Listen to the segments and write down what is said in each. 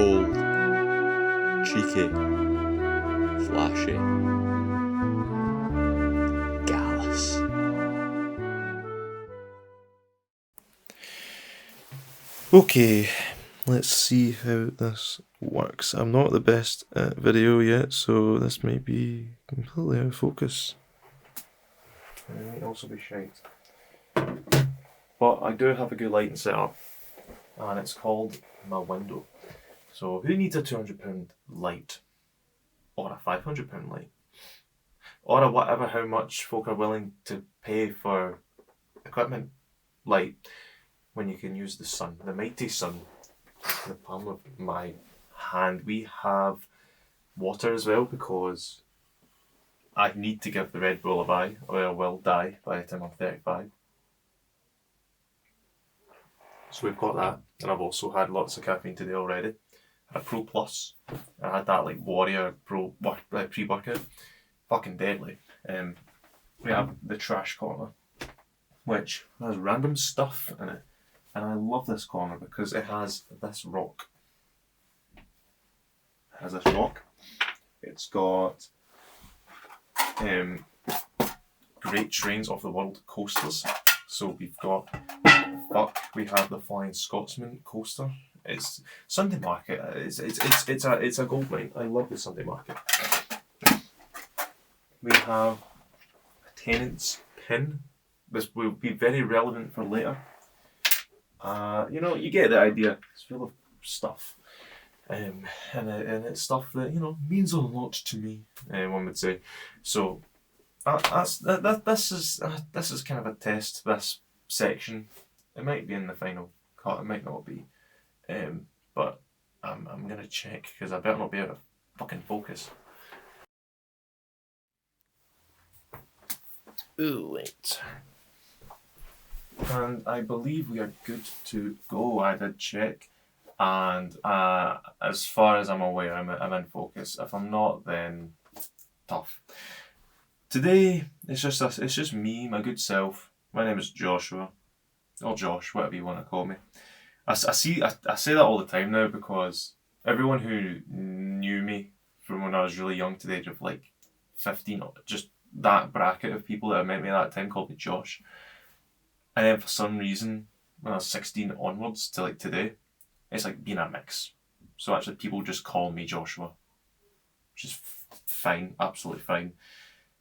bold, cheeky, flashy, gallus. Okay, let's see how this works. I'm not the best at video yet, so this might be completely out of focus. It might also be shite. But I do have a good lighting setup, and it's called my window. So who needs a £200 light? Or a £500 light? Or a whatever how much folk are willing to pay for equipment light when you can use the sun, the mighty sun, the palm of my hand. We have water as well because I need to give the Red Bull a buy or I will die by the time I'm 35. So we've got that, and I've also had lots of caffeine today already. I had a Pro Plus. I had that like Warrior Pro pre-workout. Fucking deadly. We have the trash corner, which has random stuff in it. And I love this corner because it has this rock. It's got Great Trains of the World coasters. So we've got we have the Flying Scotsman coaster. It's Sunday Market. It's a gold mine. I love the Sunday Market. We have a Tennant's pin. This will be very relevant for later. You get the idea. It's full of stuff, and it's stuff that means a lot to me. One would say. So this is kind of a test. This section, it might be in the final cut. It might not be, but I'm gonna check because I better not be out of fucking focus. Ooh, wait. And I believe we are good to go. I did check, and as far as I'm aware, I'm in focus. If I'm not, then tough. Today it's just me, my good self. My name is Joshua, or Josh, whatever you want to call me. I say that all the time now because everyone who knew me from when I was really young to the age of like 15, just that bracket of people that met me at that time called me Josh. And then for some reason, when I was 16 onwards to like today, it's like been a mix. So actually people just call me Joshua, which is fine, absolutely fine.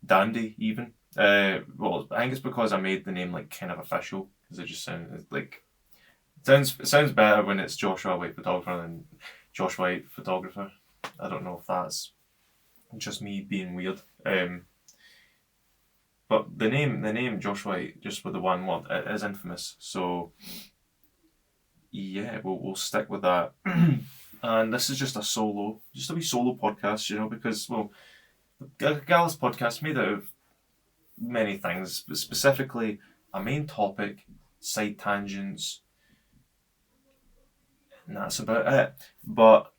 Dandy even. Well, I think it's because I made the name like kind of official, because it just sounds like it sounds better when it's Joshua White Photographer than Josh White Photographer. I don't know if that's just me being weird. But the name Josh White, just with the one word, it is infamous. So yeah, we'll stick with that. And this is just a wee solo podcast, because the Gallus podcast made out of many things, but specifically a main topic, side tangents, and that's about it. But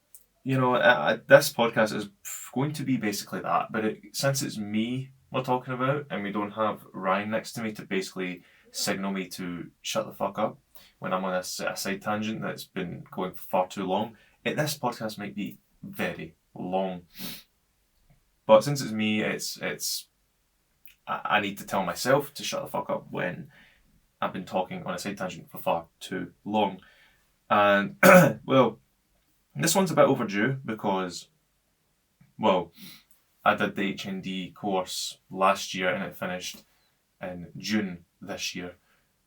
this podcast is going to be basically that. But since it's me we're talking about, and we don't have Ryan next to me to basically signal me to shut the fuck up when I'm on a side tangent that's been going for far too long, this podcast might be very long. But since it's me, I need to tell myself to shut the fuck up when I've been talking on a side tangent for far too long. And, well, this one's a bit overdue because, I did the HND course last year and it finished in June this year.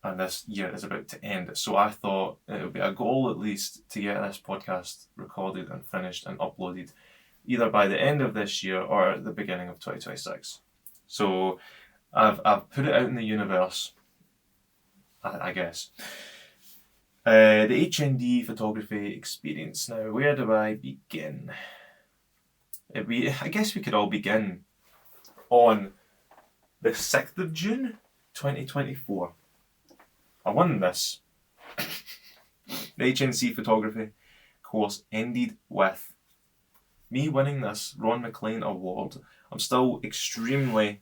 And this year is about to end. So I thought it would be a goal at least to get this podcast recorded and finished and uploaded either by the end of this year or at the beginning of 2026. So I've put it out in the universe, I guess. The HND photography experience. Now, where do I begin? I guess we could all begin on the 6th of June, 2024. I won this. The HNC photography course ended with me winning this Ron McLean award. I'm still extremely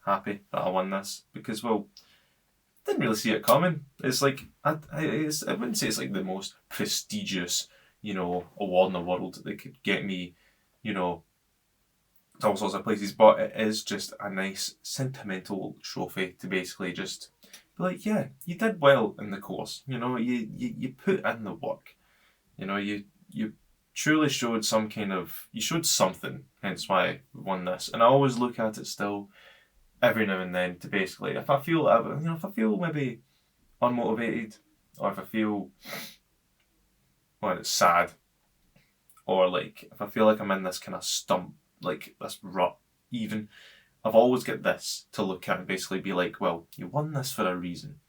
happy that I won this because, didn't really see it coming. It's like, I wouldn't say it's like the most prestigious, award in the world that could get me, to all sorts of places. But it is just a nice sentimental trophy to basically just be like, yeah, you did well in the course. You put in the work. You truly showed you showed something, hence why we won this. And I always look at it still every now and then to basically, if I feel, if I feel maybe unmotivated, or if I feel, well, it's sad, or like if I feel like I'm in this kind of stump, like this rut, even, I've always got this to look at and basically be like, well, you won this for a reason,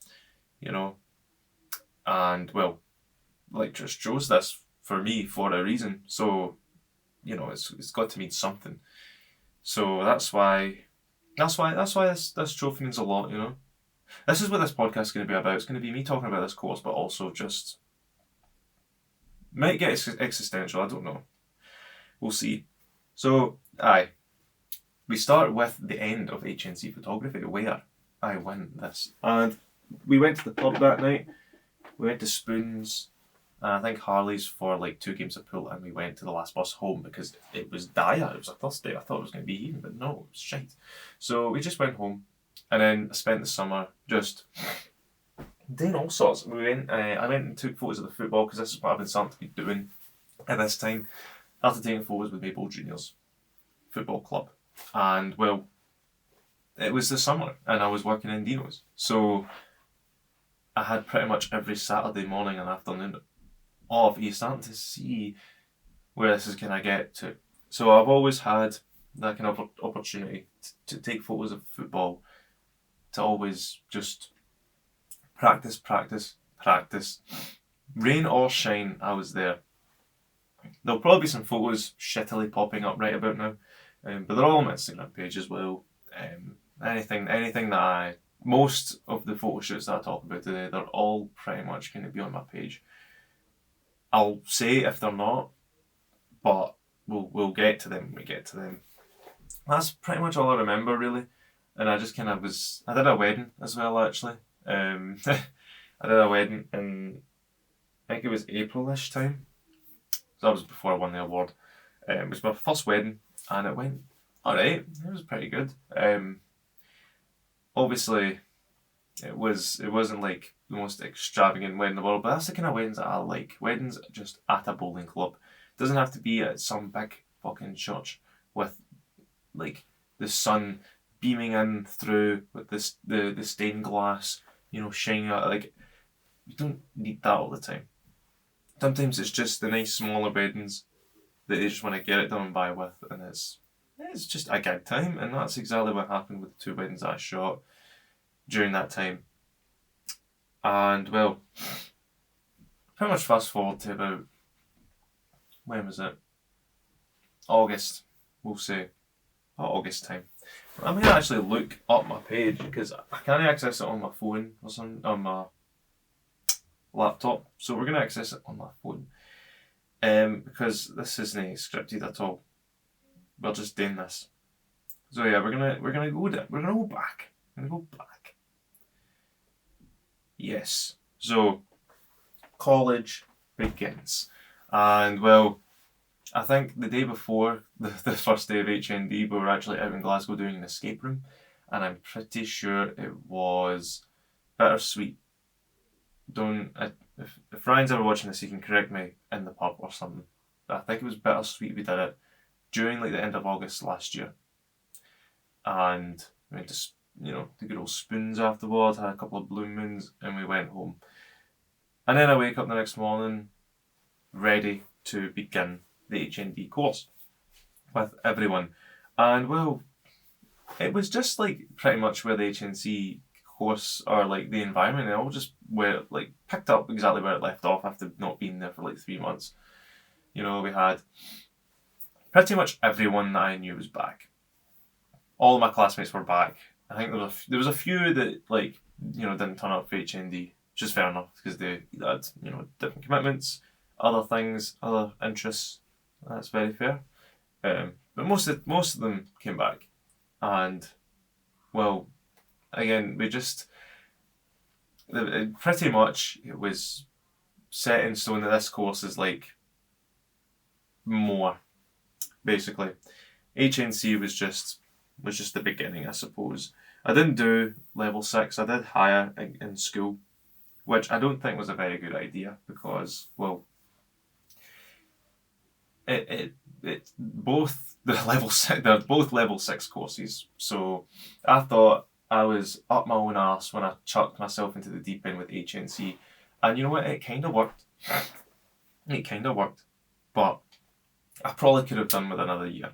and well, like just chose this for me for a reason. So, it's got to mean something. So that's why this trophy means a lot. This is what this podcast is going to be about. It's going to be me talking about this course, but also just might get existential. I don't know. We'll see. So, we start with the end of HNC photography, where I win this, and we went to the pub that night. We went to Spoons, and I think Harley's for like 2 games of pool, and we went to the last bus home because it was dire. It was a Thursday. I thought it was going to be even, but no, it was shite. So we just went home, and then I spent the summer just doing all sorts. I went and took photos of the football because this is what I've been starting to be doing at this time. After taking photos with Maple Juniors Football Club, and well, it was the summer, and I was working in Dino's, so I had pretty much every Saturday morning and afternoon off. You're starting to see where this is going to get to. So I've always had that kind of opportunity to take photos of football, to always just practice. Rain or shine, I was there. There'll probably be some photos shittily popping up right about now, but they're all on my Instagram page as well. Anything that most of the photo shoots that I talk about today, they're all pretty much going to be on my page. I'll say if they're not, but we'll get to them when we get to them. That's pretty much all I remember, really. And I just kind of I did a wedding as well, actually. I did a wedding in, I think it was April-ish time. So that was before I won the award. It was my first wedding, and it went alright. It was pretty good. Obviously, it wasn't like the most extravagant wedding in the world, but that's the kind of weddings that I like. Weddings just at a bowling club. It doesn't have to be at some big fucking church with like the sun beaming in through with the stained glass, shining out. Like, you don't need that all the time. Sometimes it's just the nice smaller weddings that they just want to get it done and by with, and it's just a good time, and that's exactly what happened with the 2 weddings that I shot during that time. And well, pretty much fast forward to about, when was it? August, we'll say. August time. I'm going to actually look up my page because I can't access it on my phone or something, on my laptop. So we're going to access it on my phone. Because this isn't scripted at all. We're just doing this. So yeah, we're gonna go back. Yes. So college begins. And well, I think the day before the first day of HND, we were actually out in Glasgow doing an escape room, and I'm pretty sure it was Bittersweet. If Ryan's ever watching this, he can correct me in the pub or something. But I think it was Bittersweet. We did it during like the end of August last year, and we went to the good old Spoons afterwards. Had a couple of Blue Moons, and we went home. And then I wake up the next morning, ready to begin the HND course with everyone. And well, it was just like pretty much where the HNC course, or like the environment, it all just picked up exactly where it left off after not being there for like 3 months. We had pretty much everyone that I knew was back. All of my classmates were back. I think there was a few that didn't turn up for HND, which is fair enough because they had different commitments, other things, other interests. That's very fair. But most of them came back, and well, again, pretty much it was set in stone that this course is like more, basically. HNC was just the beginning, I suppose. I didn't do level 6, I did higher in school, which I don't think was a very good idea because, well, it both the level 6, they're both level 6 courses. So I thought I was up my own arse when I chucked myself into the deep end with HNC. And you know what? It kind of worked. It kind of worked. But I probably could have done with another year.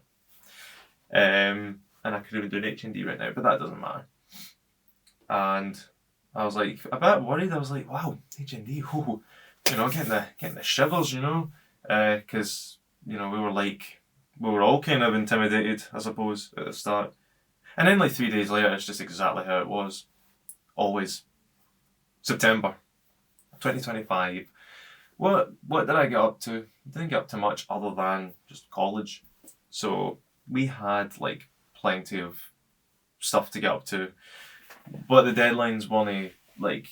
And I could have been doing HND right now, but that doesn't matter. And I was like a bit worried. I was like, wow, HND, whoo, you know, getting the shivers, you know, because you know we were all kind of intimidated, I suppose, at the start. And then like 3 days later, it's just exactly how it was. Always. September 2025. What did I get up to? Didn't get up to much other than just college. So we had like plenty of stuff to get up to. But the deadlines weren't like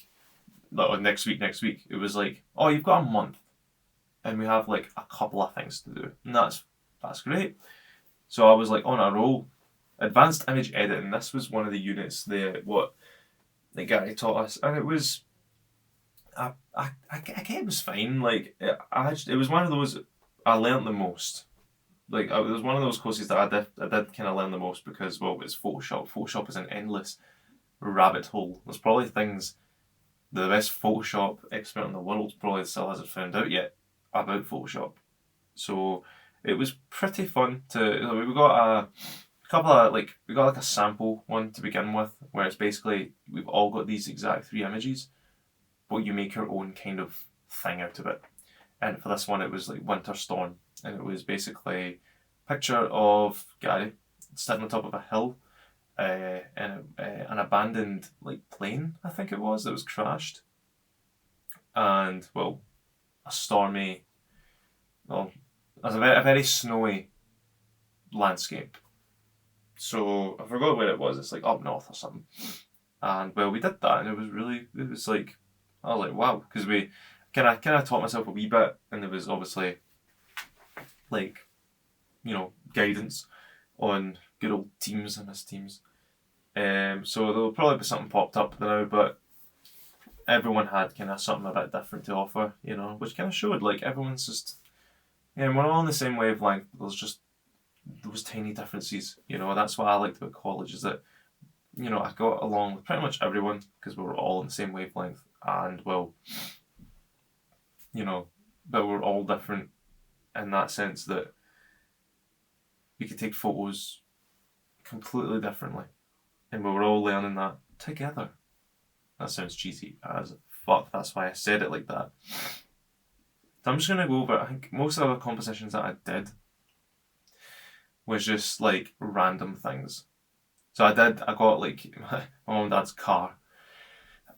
next week. It was like, oh, you've got a month. And we have like a couple of things to do. And that's great. So I was like on a roll. Advanced image editing. This was one of the units what the guy taught us, and it was I guess it was fine. Like it was one of those I learnt the most. Like it was one of those courses that I did kind of learn the most because, well, it's Photoshop. Photoshop is an endless rabbit hole. There's probably things the best Photoshop expert in the world probably still hasn't found out yet about Photoshop. So it was pretty fun to. We got a couple of we got like a sample one to begin with, where it's basically we've all got these exact 3 images, but you make your own kind of thing out of it. And for this one, it was like Winter Storm, and it was basically a picture of Gary sitting on top of a hill, in an abandoned like plane, I think it was, that was crashed, and well, a stormy, well, it was a very snowy landscape. So I forgot where it was. It's like up north or something. And well, we did that, and it was like, I was like, wow, because we kind of taught myself a wee bit, and there was obviously like, you know, guidance on good old Teams. I miss Teams. So there'll probably be something popped up now, but everyone had kind of something a bit different to offer, you know, which kind of showed like everyone's just, yeah, we're all on the same wavelength. There's just those tiny differences, you know. That's what I liked about college, is that, you know, I got along with pretty much everyone because we were all on the same wavelength, and well, you know, but we're all different in that sense that we could take photos completely differently, and we were all learning that together. That sounds cheesy as fuck, that's why I said it like that. So I'm just gonna go over, I think most of the compositions that I did was just like random things. So I got like my mum and dad's car,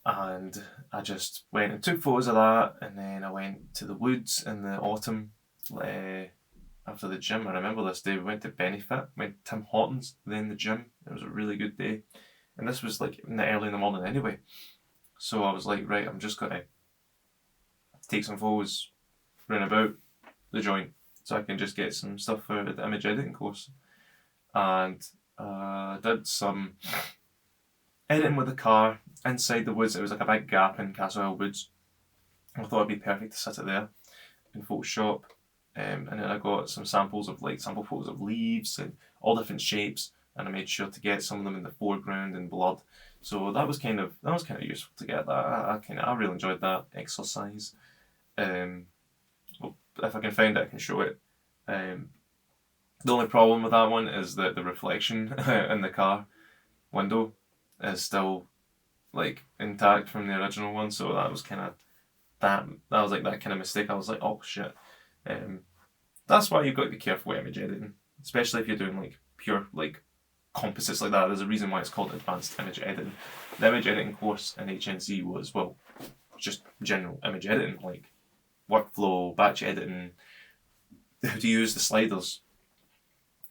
and I just went and took photos of that, and then I went to the woods in the autumn after the gym. I remember this day we went to Benefit, went to Tim Hortons, then the gym. It was a really good day, and this was like early in the morning anyway. So I was like, right, I'm just gonna take some photos, run about the joint, so I can just get some stuff for the image editing course. And did some editing with the car inside the woods. It was like a big gap in Castle Hill Woods. I thought it'd be perfect to sit it there in Photoshop. And then I got some samples of sample photos of leaves and all different shapes, and I made sure to get some of them in the foreground in blood. So that was kind of useful to get that. I really enjoyed that exercise. Well, if I can find it, I can show it. The only problem with that one is that the reflection in the car window is still like intact from the original one, so that was kind of that was like that kind of mistake. I was like, oh shit. That's why you've got to be careful with image editing, especially if you're doing like pure like composites like that. There's a reason why it's called advanced image editing. The image editing course in HNC was, well, just general image editing, like workflow, batch editing, how to use the sliders,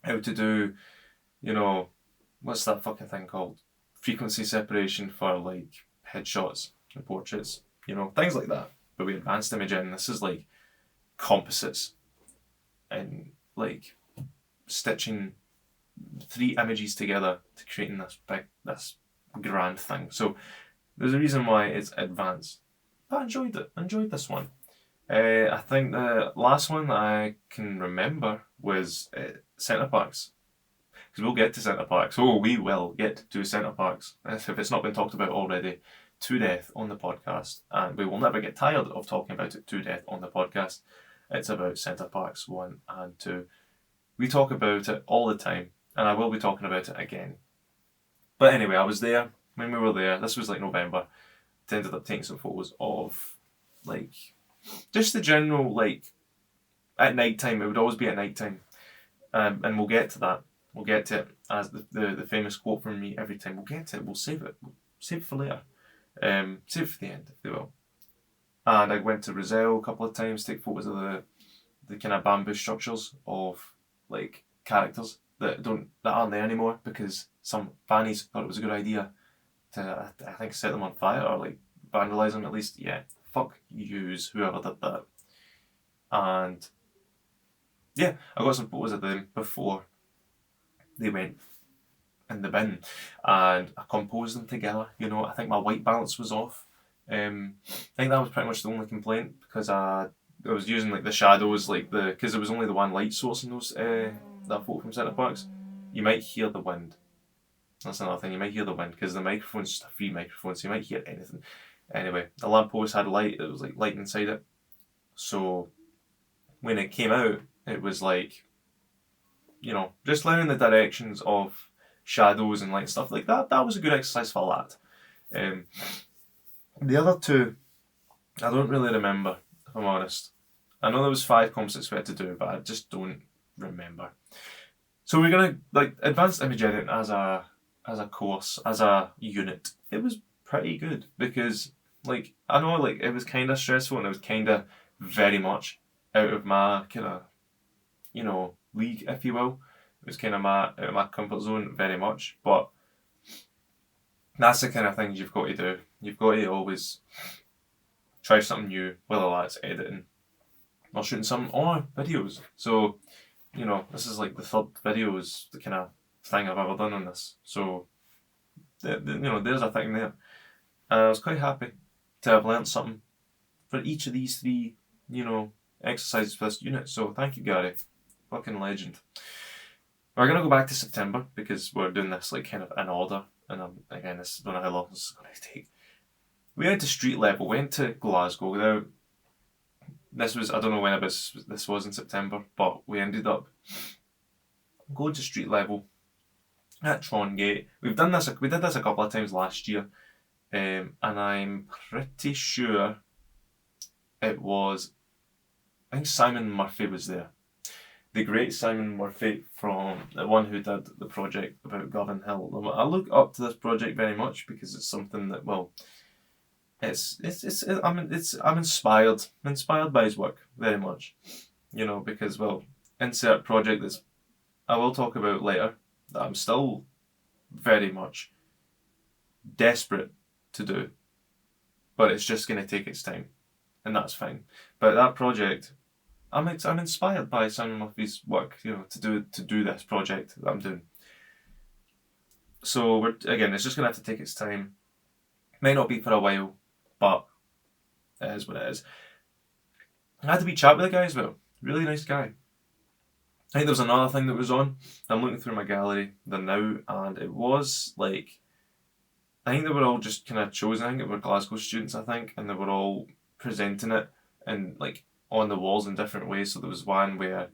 how to do, you know, what's that fucking thing called? Frequency separation for like headshots and portraits, you know, things like that. But with advanced image editing, this is like composites. in like stitching 3 images together to creating this grand thing. So there's a reason why it's advanced. But I enjoyed it. Enjoyed this one. I think the last one that I can remember was Centre Parks. Because we'll get to Centre Parks. Oh, we will get to Centre Parks. If it's not been talked about already, to death on the podcast. And we will never get tired of talking about it to death on the podcast. It's about Centre Parks 1 and 2. We talk about it all the time. And I will be talking about it again. But anyway, I was there when we were there. This was like November. I ended up taking some photos of like just the general, like at night time. It would always be at night time. And we'll get to that. We'll get to it as the famous quote from me every time. We'll get to it. We'll save it. We'll save it for later. Save it for the end, if they will. And I went to Brazil a couple of times to take photos of the kind of bamboo structures of like characters that aren't there anymore because some fannies thought it was a good idea to I think set them on fire or like vandalise them at least. Yeah, fuck yous, whoever did that. And yeah, I got some photos of them before they went in the bin, and I composed them together. You know, I think my white balance was off. I think that was pretty much the only complaint because I was using like the shadows, like because there was only the one light source in those that photo from Centre Parks. You might hear the wind. That's another thing. You might hear the wind because the microphone's just a free microphone, so you might hear anything. Anyway, the lamppost had a light. It was like light inside it, so when it came out, it was like, you know, just learning the directions of shadows and light and stuff like that. That was a good exercise for that. The other two, I don't really remember, if I'm honest. I know there was 5 composites we had to do, but I just don't remember. So we're gonna like advanced image editing as a course, as a unit. It was pretty good because like I know like it was kind of stressful and it was kind of very much out of my kind of, you know, league, if you will. It was kind of out of my comfort zone very much, but that's the kind of things you've got to do. You've got to always try something new, whether that's editing or shooting some or videos. So, you know, this is like the 3rd video is the kind of thing I've ever done on this. So, you know, there's a thing there. And I was quite happy to have learnt something for each of these 3, you know, exercises for this unit. So thank you, Gary. Fucking legend. We're going to go back to September because we're doing this like kind of in order. And again, I don't know how long this is going to take. We went to street level, went to Glasgow. Now, this was, I don't know when this was in September, but we ended up going to street level at Trongate. We did this a couple of times last year, and I'm pretty sure it was, I think Simon Murphy was there. The great Simon Murphy, from the one who did the project about Gavin Hill. I look up to this project very much because it's something that, well, I'm inspired by his work very much, you know, because, well, insert project that's I will talk about later that I'm still very much desperate to do, but it's just going to take its time, and that's fine. But that project, I'm inspired by Simon Murphy's work, you know, to do this project that I'm doing. So it's just going to have to take its time. Might not be for a while, but it is what it is. I had to be chat with the guy as well. Really nice guy. I think there was another thing that was on. I'm looking through my gallery there now, and it was like, I think they were all just kind of chosen. I think it were Glasgow students, I think, and they were all presenting it and like on the walls in different ways. So there was one where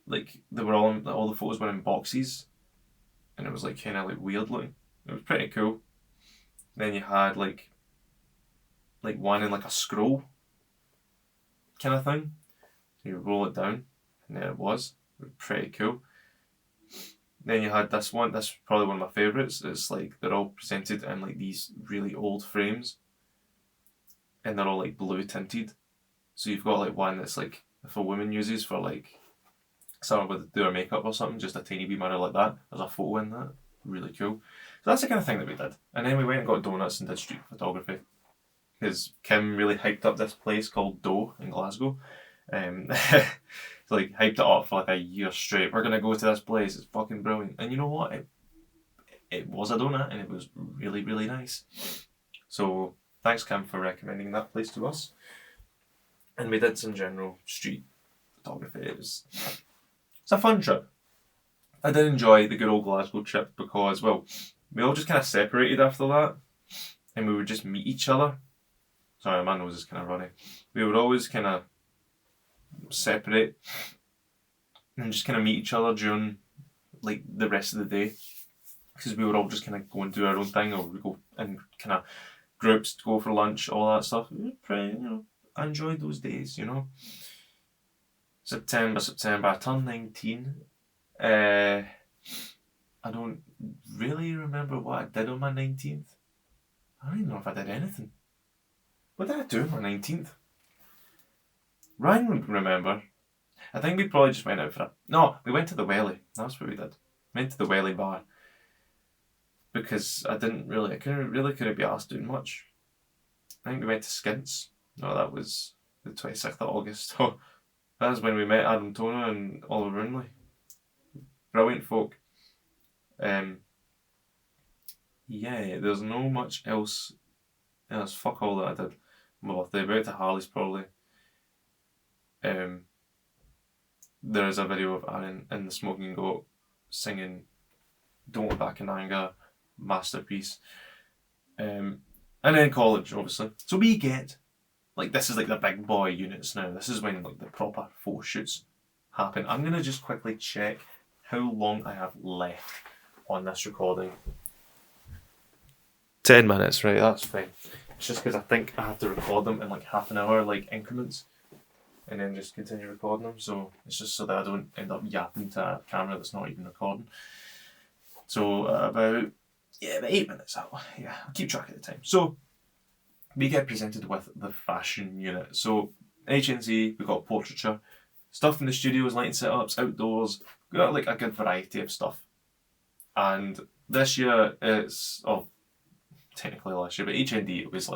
like they were all the photos were in boxes, and it was like kind of like weird looking. It was pretty cool. Then you had like one in like a scroll kind of thing. So you roll it down, and there it was. It was pretty cool. Then you had this one. This is probably one of my favourites. It's like they're all presented in like these really old frames, and they're all like blue tinted. So you've got like one that's like if a woman uses for like someone would do her makeup or something, just a tiny wee mirror like that. There's a photo in that. Really cool. So that's the kind of thing that we did. And then we went and got donuts and did street photography. Because Kim really hyped up this place called Dough in Glasgow. like hyped it up for like a year straight. We're gonna go to this place. It's fucking brilliant. And you know what? It was a donut, and it was really, really nice. So thanks, Kim, for recommending that place to us. And we did some general street photography. It's a fun trip. I did enjoy the good old Glasgow trip because, well, we all just kind of separated after that, and we would just meet each other. Sorry, my nose is kind of runny. We would always kind of separate and just kind of meet each other during like the rest of the day, because we would all just kind of go and do our own thing, or we go in kind of groups to go for lunch, all that stuff. It was pretty, I enjoyed those days, September, I turned 19. I don't really remember what I did on my 19th. I don't even know if I did anything. What did I do on my 19th? Ryan would remember. I think we probably just went out for a... No, we went to the Welly. That's what we did. Went to the Welly bar. Because I couldn't be asked doing much. I think we went to Skints. No, that was the 26th of August. So that was when we met Adam Toner and Oliver Roonley. Brilliant folk. Yeah, there's no much else. There's fuck all that I did. My birthday, we went to Harley's probably. There is a video of Aaron in the Smoking Goat singing Don't Look Back in Anger, masterpiece. And then college, obviously. So we get, this is like the big boy units now. This is when the proper photo shoots happen. I'm going to just quickly check how long I have left on this recording. 10 minutes, right, that's fine. It's just because I think I have to record them in half an hour increments, and then just continue recording them. So it's just so that I don't end up yapping to a camera that's not even recording. So about 8 minutes. I'll keep track of the time. So we get presented with the fashion unit. So HND, we got portraiture, stuff in the studios, lighting setups, outdoors. We got a good variety of stuff. And this year it's technically last year, but HND it was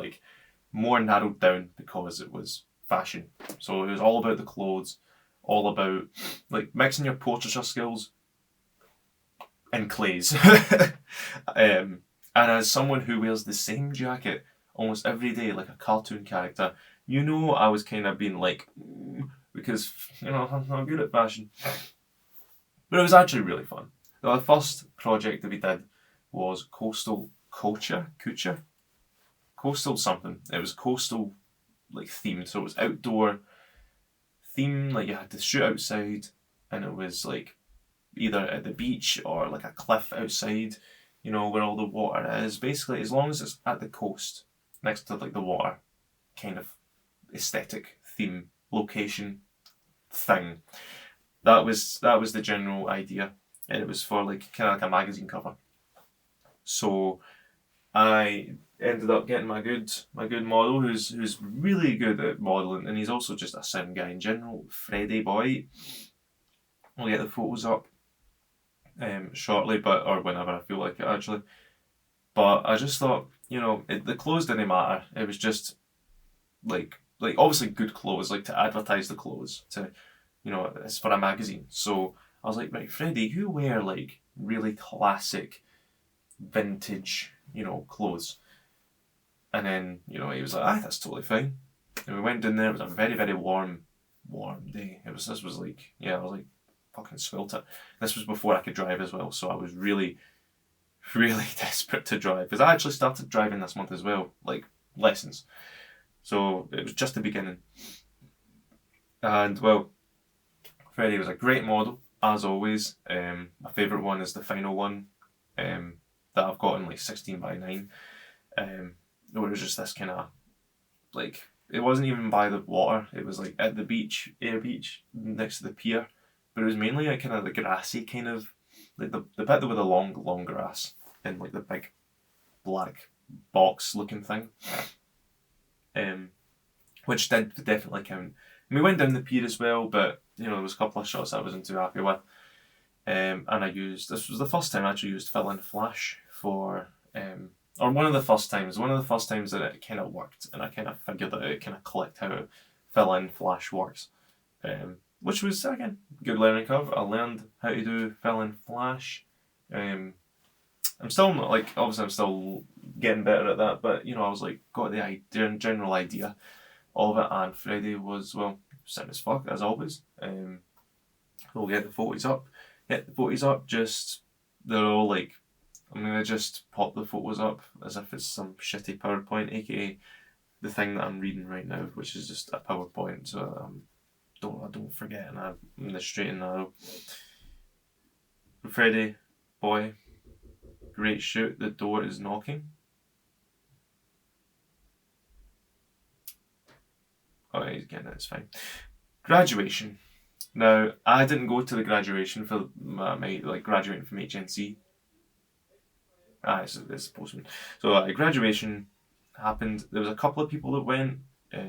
more narrowed down because it was fashion. So it was all about the clothes, all about mixing your portraiture skills in clays. And as someone who wears the same jacket almost every day like a cartoon character, I was kind of being because I'm not good at fashion. But it was actually really fun. The first project that we did was coastal culture, coastal something. It was coastal themed, so it was outdoor theme. You had to shoot outside, and it was either at the beach or a cliff outside, where all the water is. Basically, as long as it's at the coast, next to the water, kind of aesthetic theme location thing. That was the general idea, and it was for kind of a magazine cover. So I ended up getting my good model who's really good at modelling, and he's also just a sound guy in general, Freddie Boy. I'll get the photos up shortly, or whenever I feel like it actually. But I just thought, the clothes didn't matter. It was just obviously good clothes, to advertise the clothes, to it's for a magazine. So I was like, right, Freddie, you wear really classic vintage clothes. And then he was like, that's totally fine. And we went down there. It was a very, very warm day. I was fucking swelter. This was before I could drive as well, so I was really, really desperate to drive, because I actually started driving this month as well, lessons. So it was just the beginning. And well, Freddie was a great model as always. My favourite one is the final one that I've got in 16 by 9. Where it was just this kind of it wasn't even by the water. It was at the beach, Air Beach, next to the pier. But it was mainly kind of the grassy kind of the bit with the long grass and the big black box looking thing. Which did definitely count. And we went down the pier as well, but there was a couple of shots I wasn't too happy with. And this was the first time I actually used fill in flash for or one of the first times that it kind of worked, and I kind of figured that it kind of clicked how fill in flash works. which was, again, good learning curve. I learned how to do fill in Flash. I'm still not, like, obviously I'm still getting better at that, but, I was like, got the general idea of it, and Freddie was, well, sim as fuck, as always. We'll get the photos up. Just, they're all like, I'm going to just pop the photos up as if it's some shitty PowerPoint, aka the thing that I'm reading right now, which is just a PowerPoint, so I don't forget, and I'm in the straight and narrow. Freddie, boy, great shoot, the door is knocking. Oh, he's getting it, it's fine. Graduation. Now, I didn't go to the graduation for my graduating from HNC. It's postman. So graduation happened. There was a couple of people that went.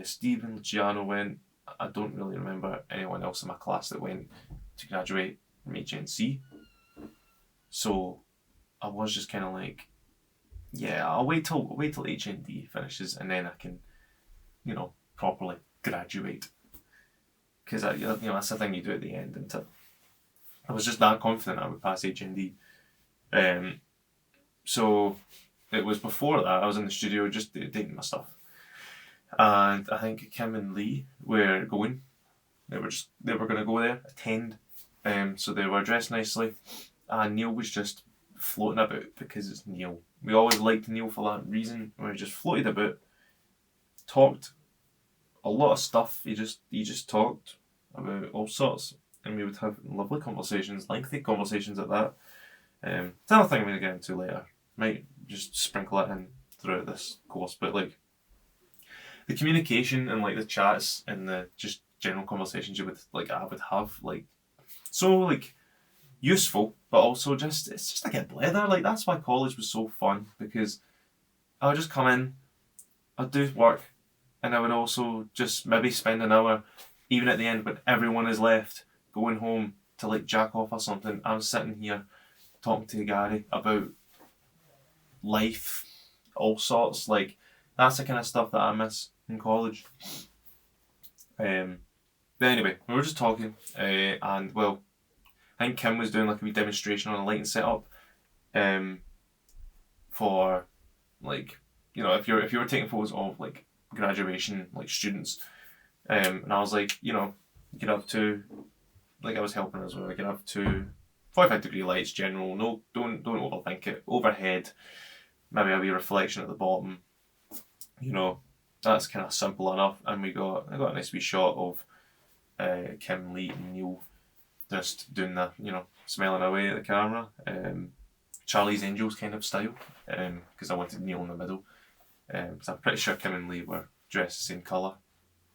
Steve and Luciano went. I don't really remember anyone else in my class that went to graduate from HNC. So I was just kind of like, yeah, I'll wait till HND finishes, and then I can, properly graduate. Because that's the thing you do at the end. And I was just that confident I would pass HND. So it was before that I was in the studio just dating my stuff, and I think Kim and Lee were going. They were going to go there, attend. So they were dressed nicely, and Neil was just floating about because it's Neil. We always liked Neil for that reason. We just floated about, talked a lot of stuff. He just talked about all sorts, and we would have lovely conversations, lengthy conversations at that. It's another thing I'm going to get into later. Might just sprinkle it in throughout this course, but like the communication and like the chats and the just general conversations I would have, like, so like useful, but also it's just like a blather. Like, that's why college was so fun, because I would just come in, I'd do work, and I would also just maybe spend an hour, even at the end when everyone is left, going home to like jack off or something. I'm sitting here talking to Gary about life, all sorts. Like, that's the kind of stuff that I miss in college. But anyway, we were just talking, and well, I think Kim was doing like a wee demonstration on a lighting setup, for like, if you were taking photos of like graduation, like students, and I was like, you could have two, like I was helping as well. You could have two 45-degree lights, general. No, don't overthink it. Overhead, maybe a wee reflection at the bottom. That's kind of simple enough. And I got a nice wee shot of Kim, Lee, and Neil just doing the, smiling away at the camera. Charlie's Angels kind of style, because I wanted Neil in the middle. So I'm pretty sure Kim and Lee were dressed the same colour,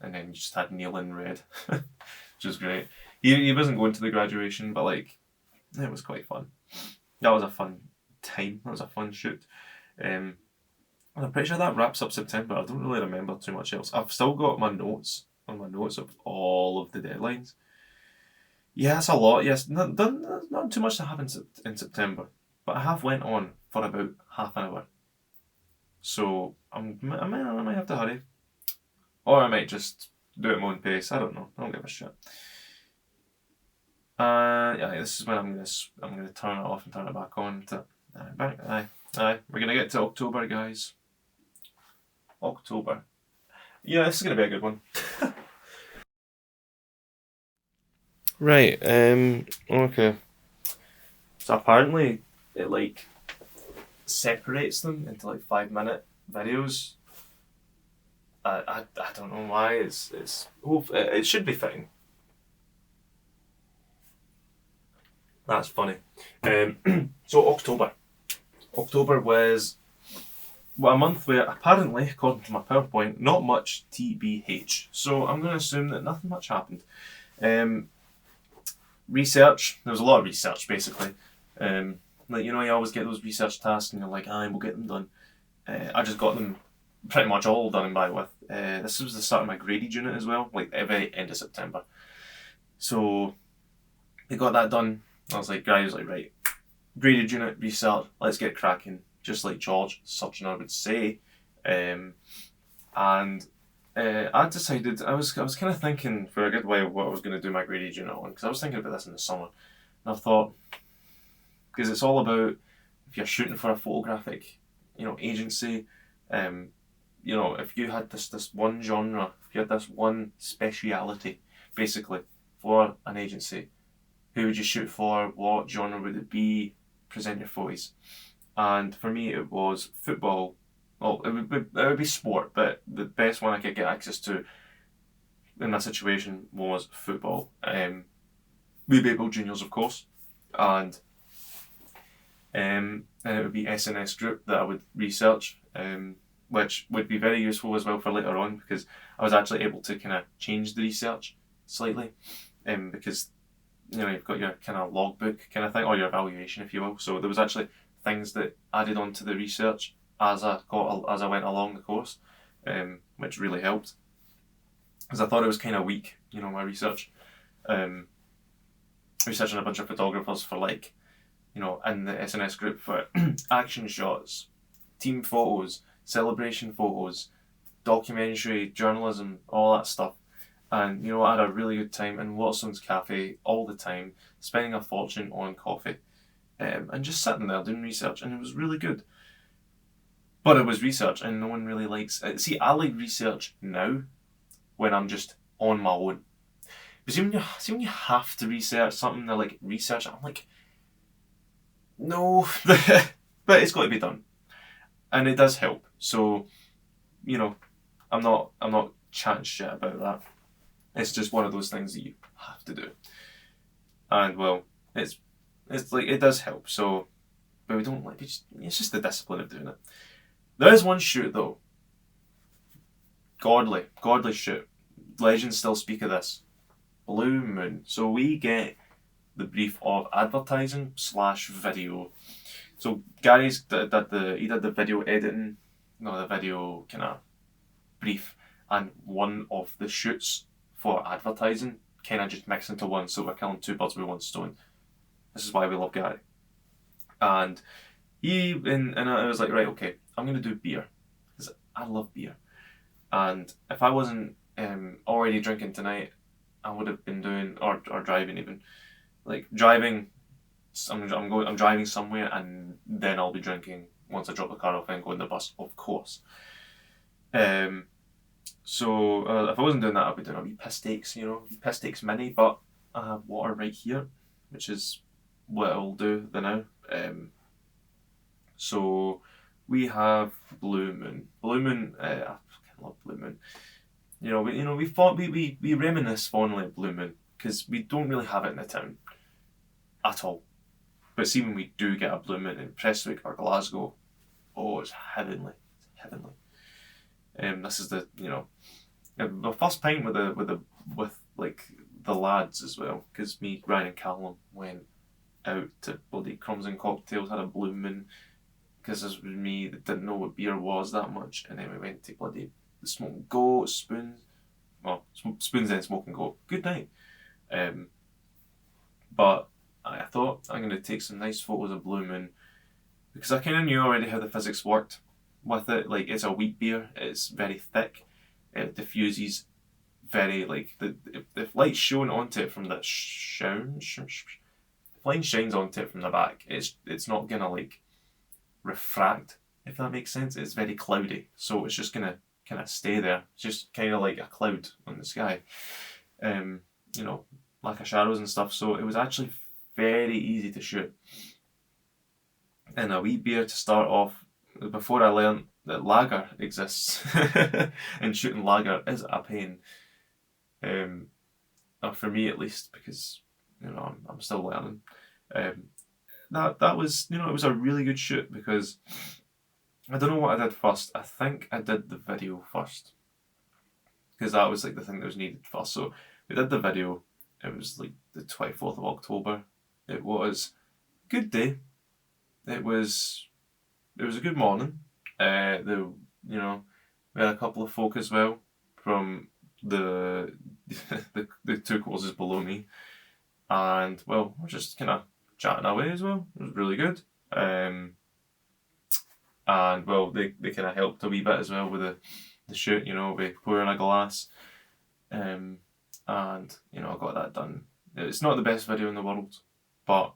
and then you just had Neil in red, which was great. He wasn't going to the graduation, but like, it was quite fun. That was a fun time. That was a fun shoot. And I'm pretty sure that wraps up September. I don't really remember too much else. I've still got my notes of all of the deadlines. Yeah, that's a lot. Yes, not too much to happen in September, but I have went on for about half an hour. So I might have to hurry, or I might just do it at my own pace. I don't know. I don't give a shit. Yeah, this is when I'm gonna turn it off and turn it back on. We're gonna get to October, guys. October. Yeah, this is gonna be a good one. Right. Okay. So apparently it like separates them into like 5-minute videos. I don't know why. It should be fine. That's funny. So October was a month where apparently, according to my PowerPoint, not much TBH. So I'm going to assume that nothing much happened. Research. There was a lot of research, basically. You always get those research tasks and you're like, we'll get them done. I just got them pretty much all done and by with. This was the start of my graded unit as well, like the very end of September. So they got that done. I was like, guys, right, graded unit, research, let's get cracking, just like George Surgeon would say. And I decided I was kind of thinking for a good while what I was going to do my graded unit on, because I was thinking about this in the summer, and I thought, because it's all about, if you're shooting for a photographic, agency, um, if you had this one genre, if you had this one speciality, basically, for an agency, who would you shoot for? What genre would it be? Present your photos. And for me, it was football. Well, it would be sport, but the best one I could get access to in that situation was football. We Babel Juniors, of course, and it would be SNS Group that I would research, which would be very useful as well for later on, because I was actually able to kind of change the research slightly, because you've got your kind of logbook kind of thing, or your evaluation, if you will. So there was actually things that added onto the research as I went along the course, which really helped, because I thought it was kind of weak, my research, researching a bunch of photographers for in the SNS group for action shots, team photos, celebration photos, documentary, journalism, all that stuff. And I had a really good time in Watson's Cafe all the time, spending a fortune on coffee, and just sitting there doing research, and it was really good. But it was research, and no one really likes it. See, I like research now when I'm just on my own. But see when you have to research something, they're like, research, I'm like, no, but it's got to be done, and it does help. So, I'm not chatting shit about that. It's just one of those things that you have to do, and well, it's like it does help. So, but we don't like it's just the discipline of doing it. There is one shoot though. Godly shoot. Legends still speak of this. Blue Moon. So we get the brief of advertising / video. So Gary's did the video editing, the video kind of brief, and one of the shoots for advertising kind of just mixed into one. So we're killing two birds with one stone. This is why we love Gary. And I was like, right, okay, I'm gonna do beer, because I love beer. And if I wasn't already drinking tonight, I would have been doing or driving even. Like driving, I'm driving somewhere, and then I'll be drinking once I drop the car off and go on the bus, of course. So if I wasn't doing that, I'd be doing a wee piss steaks, piss steaks mini. But I have water right here, which is what I'll do the now. So we have Blue Moon. Blue Moon, I love Blue Moon. We reminisce fondly of Blue Moon, because we don't really have it in the town at all. But see, when we do get a Blue Moon in Prestwick or Glasgow, oh, it's heavenly. It's heavenly. This is the first time with the lads as well, because me, Ryan and Callum went out to bloody Crumbs and Cocktails, had a Blue Moon, because this was me that didn't know what beer was that much, and then we went to bloody the Smoke and Go, Spoons, Spoons and Smoke and Go. Good night. But I thought I'm going to take some nice photos of Blue Moon, because I kind of knew already how the physics worked with it. Like, it's a wheat beer, it's very thick, it diffuses very, if light's shown onto it from the if light shines onto it from the back, it's not gonna refract, if that makes sense. It's very cloudy, so it's just gonna kind of stay there. It's just kind of like a cloud on the sky, like a shadows and stuff. So it was actually very easy to shoot. And a wheat beer to start off, before I learned that lager exists, and shooting lager is a pain. For me at least, because I'm still learning. That was it was a really good shoot, because I don't know what I did first. I think I did the video first, because that was the thing that was needed first. So we did the video. It was the 24th of October. It was a good day. It was a good morning. We had a couple of folk as well from the the two courses below me, and well, we're just kind of chatting away as well. It was really good. And well, they kind of helped a wee bit as well with the shoot, we pouring a glass, and I got that done. It's not the best video in the world, but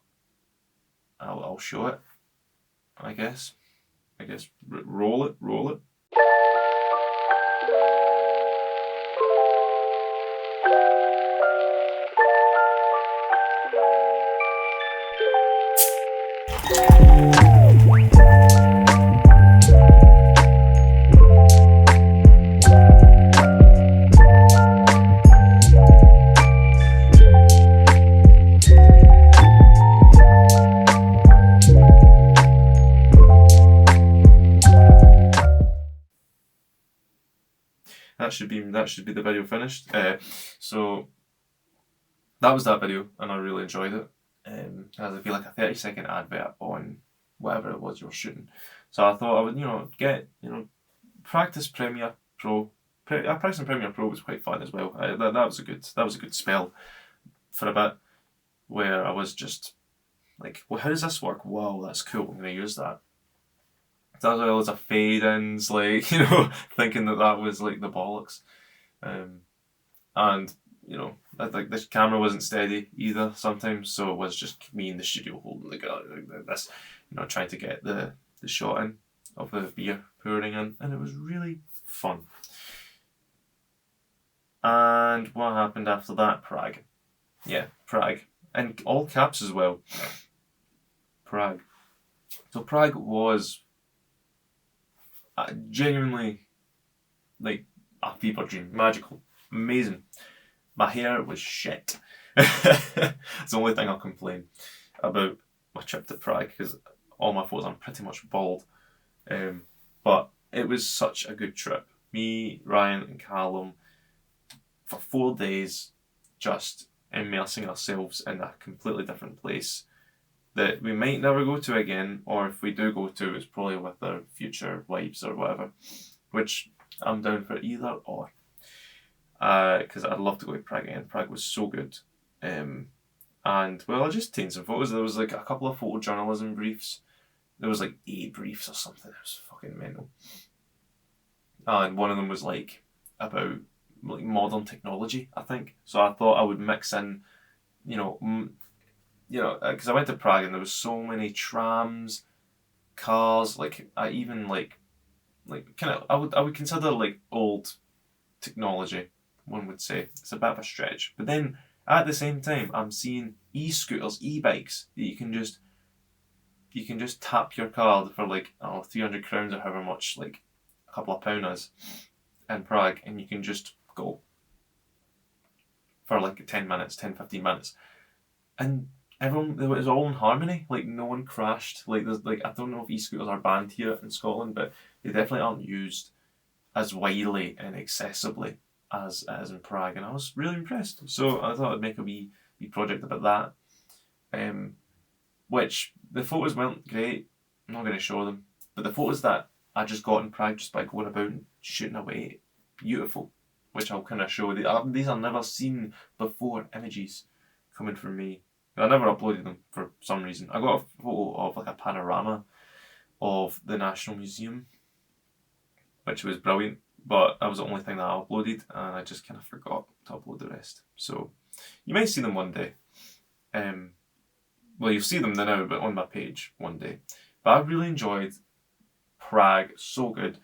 I'll show it. I guess. Roll it. That should be the video finished. So that was that video, and I really enjoyed it. It had to be like a 30-second advert on whatever it was you were shooting. So I thought I would, get practice Premiere Pro. Practicing Premiere Pro was quite fun as well. That was a good spell for a bit, where I was just like, well, how does this work? Wow, that's cool. I'm gonna use that. That was loads of fade-ins, like, thinking that was like the bollocks. And like this camera wasn't steady either sometimes, so it was just me in the studio holding the gun like this, trying to get the shot in of the beer pouring in, and it was really fun. And what happened after that? Prague. Yeah, Prague. And all caps as well. Prague. So Prague was genuinely like a fever dream. Magical. Amazing. My hair was shit. It's the only thing I'll complain about my trip to Prague, because all my photos I'm pretty much bald. But it was such a good trip. Me, Ryan and Callum, for 4 days, just immersing ourselves in a completely different place that we might never go to again, or if we do go to, it's probably with our future wives or whatever, which I'm down for either or. Because I'd love to go to Prague again. Prague was so good. And, well, I just taken some photos. There was like a couple of photojournalism briefs. There was like 8 briefs or something. It was fucking mental. And one of them was like about like modern technology, I think. So I thought I would mix in, because I went to Prague and there was so many trams, cars, like I even like kind of I would consider like old technology. One would say it's a bit of a stretch, but then at the same time I'm seeing e-scooters, e-bikes that you can just tap your card for like 300 crowns or however much, like a couple of pound is in Prague, and you can just go for like 10 minutes, 10-15 minutes, and everyone, it was all in harmony. Like no one crashed. Like there's like, I don't know if e-scooters are banned here in Scotland, but they definitely aren't used as widely and accessibly as in Prague, and I was really impressed. So I thought I'd make a wee project about that. Which the photos weren't great. I'm not going to show them, but the photos that I just got in Prague just by going about and shooting away, beautiful. Which I'll kind of show. These are never seen before images coming from me. I never uploaded them for some reason. I got a photo of like a panorama of the National Museum, which was brilliant, but that was the only thing that I uploaded, and I just kind of forgot to upload the rest. So you might see them one day. Well, you'll see them now, but on my page one day. But I really enjoyed Prague, so good.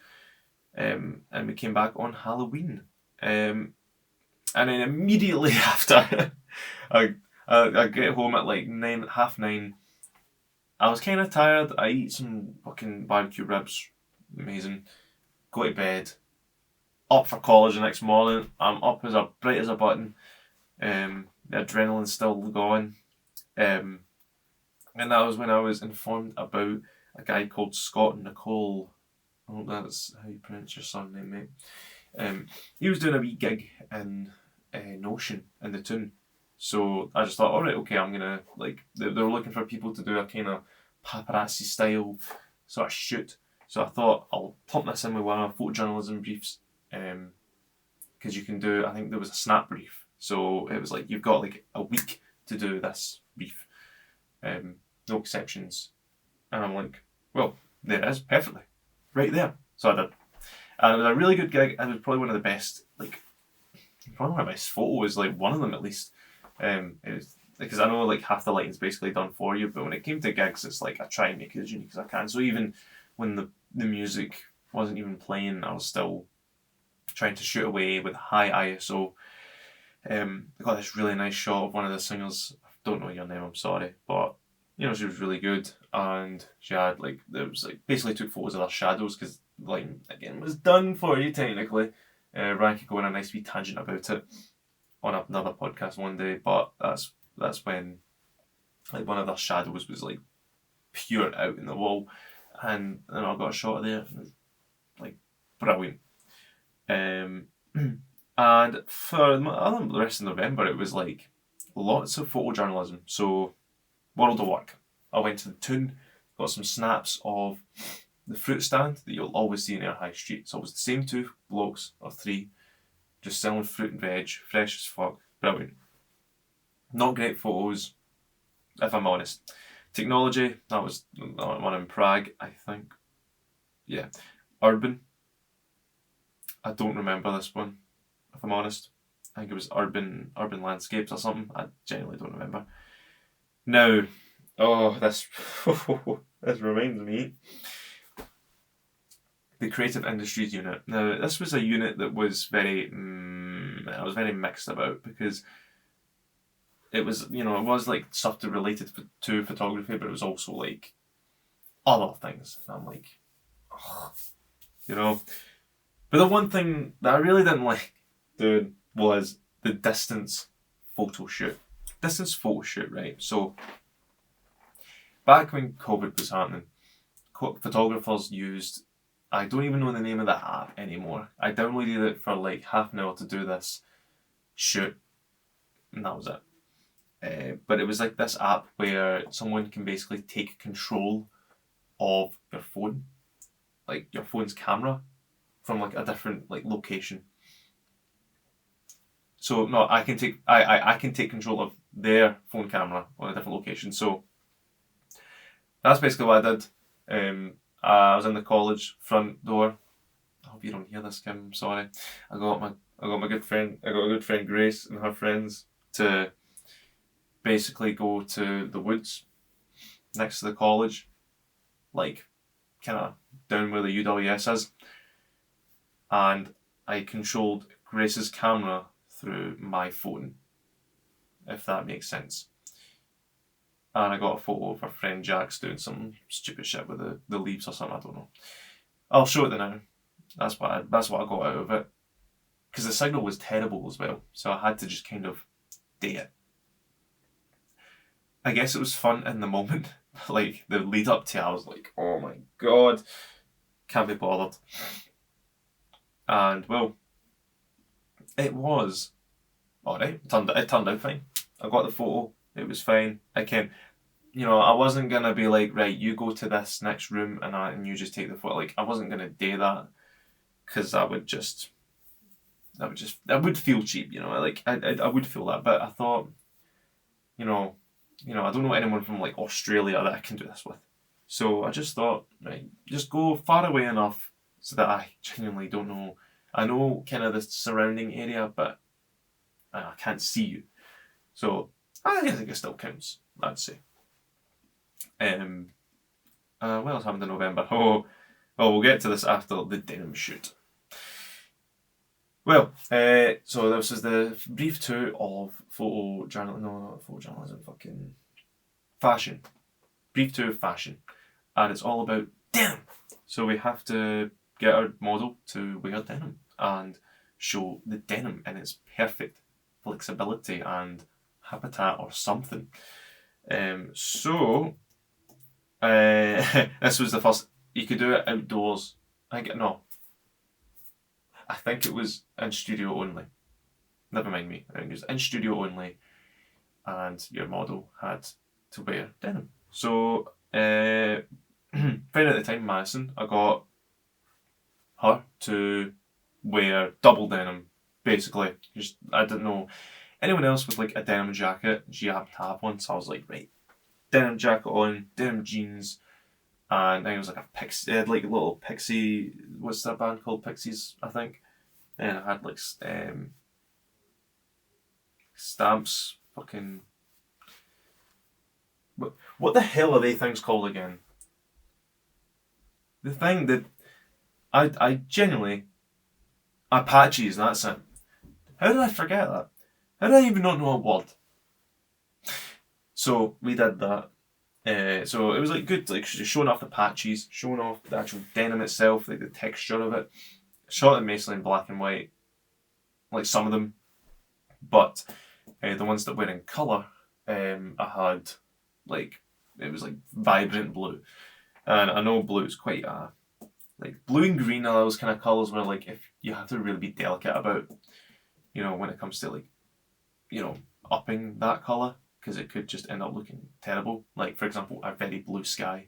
And we came back on Halloween. And then immediately after, I get home at like 9:30. I was kind of tired. I eat some fucking barbecue ribs, amazing. Go to bed. Up for college the next morning. I'm up as bright as a button. The adrenaline's still going. And that was when I was informed about a guy called Scott Nicole. I hope that's how you pronounce your surname, mate. He was doing a wee gig in Notion in the Toon. So I just thought, alright, okay, I'm gonna, like, they were looking for people to do a kind of paparazzi style sort of shoot. So I thought, I'll pump this in with one of my photojournalism briefs. Because you can do, I think there was a snap brief. So it was like, you've got like a week to do this brief. No exceptions. And I'm like, well, there it is, perfectly. Right there. So I did. And it was a really good gig. It was probably one of the best, probably one of my best photos, one of them at least. It was because I know half the lighting's basically done for you, but when it came to gigs, it's I try and make it as unique as I can. So even when the music wasn't even playing, I was still trying to shoot away with high ISO. I got this really nice shot of one of the singers. I don't know your name, I'm sorry, but she was really good, and she had there was basically took photos of their shadows because the lighting again was done for you technically. Ryan could go on a nice wee tangent about it on another podcast one day, but that's when one of their shadows was pure out in the wall, and I got a shot of there. It was brilliant. And for the rest of November, it was lots of photojournalism. So, world of work. I went to the Toon, got some snaps of the fruit stand that you'll always see in our high street. It's always the same two blokes or three, just selling fruit and veg, fresh as fuck. Brilliant. Not great photos, if I'm honest. Technology, that was one in Prague, I think. Yeah. Urban. I don't remember this one, if I'm honest. I think it was urban landscapes or something. I genuinely don't remember. Now, this this reminds me. The creative industries unit. Now, this was a unit that was very, I was very mixed about because it was, it was stuff related to photography, but it was also other things. And I'm But the one thing that I really didn't like doing was the distance photo shoot. Distance photo shoot, right? So, back when COVID was happening, photographers used, I don't even know the name of the app anymore. I downloaded it for half an hour to do this shoot, and that was it. But it was this app where someone can basically take control of your phone, your phone's camera, from a different location. So no, I can take control of their phone camera on a different location. So that's basically what I did. I was in the college front door. I hope you don't hear this, Kim. I'm sorry. I got a good friend Grace and her friends to basically go to the woods next to the college, kind of down where the UWS is, and I controlled Grace's camera through my phone, if that makes sense. And I got a photo of her friend Jax doing some stupid shit with the leaves or something, I don't know. I'll show it now. That's what I got out of it. Because the signal was terrible as well, so I had to just kind of do it. I guess it was fun in the moment. The lead up to it, I was oh my god, can't be bothered. And well, it was alright. It turned out fine. I got the photo. It was fine. I wasn't gonna be right, you go to this next room and you just take the photo. I wasn't gonna do that because I would feel cheap. I would feel that. But I thought, I don't know anyone from Australia that I can do this with. So I just thought, right, just go far away enough so that I genuinely don't know. I know kind of the surrounding area, but I can't see you. So I think it still counts, I'd say. What else happened in November? We'll get to this after the denim shoot. Well, so this is the brief tour of photojournalism, fucking fashion. Brief tour of fashion. And it's all about denim. So we have to get our model to wear denim and show the denim in its perfect flexibility and habitat or something. So this was the first. You could do it outdoors. I think it was in studio only. Never mind me. I think it was in studio only, and your model had to wear denim. So, friend at the time, Madison, I got her to wear double denim, basically. I didn't know anyone else with a denim jacket. She happened to have one, so I was right, denim jacket on, denim jeans, and I think it was a pixie. It had little pixie what's their band called? Pixies, I think. And I had like stamps. Fucking what the hell are they things called again? The thing that I genuinely Apaches. That's it. How did I forget that? How did I even not know a word? So we did that. So it was like good, like showing off the patches, showing off the actual denim itself, like the texture of it. Shot it mostly in black and white, like some of them, but the ones that were in colour, I had like it was like vibrant blue, and I know blue is quite like blue and green are those kind of colours where like if you have to really be delicate about, when it comes to like, upping that colour because it could just end up looking terrible. Like for example, a very blue sky.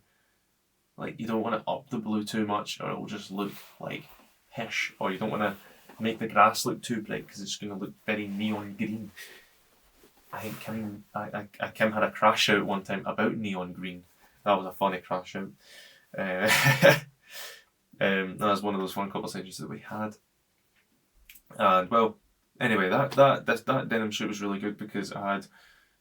Like you don't want to up the blue too much or it will just look like hish, or you don't want to make the grass look too bright because it's going to look very neon green. I think Kim had a crash out one time about neon green. That was a funny crash out. That was one of those fun conversations that we had. And well, anyway, that denim shoot was really good because I had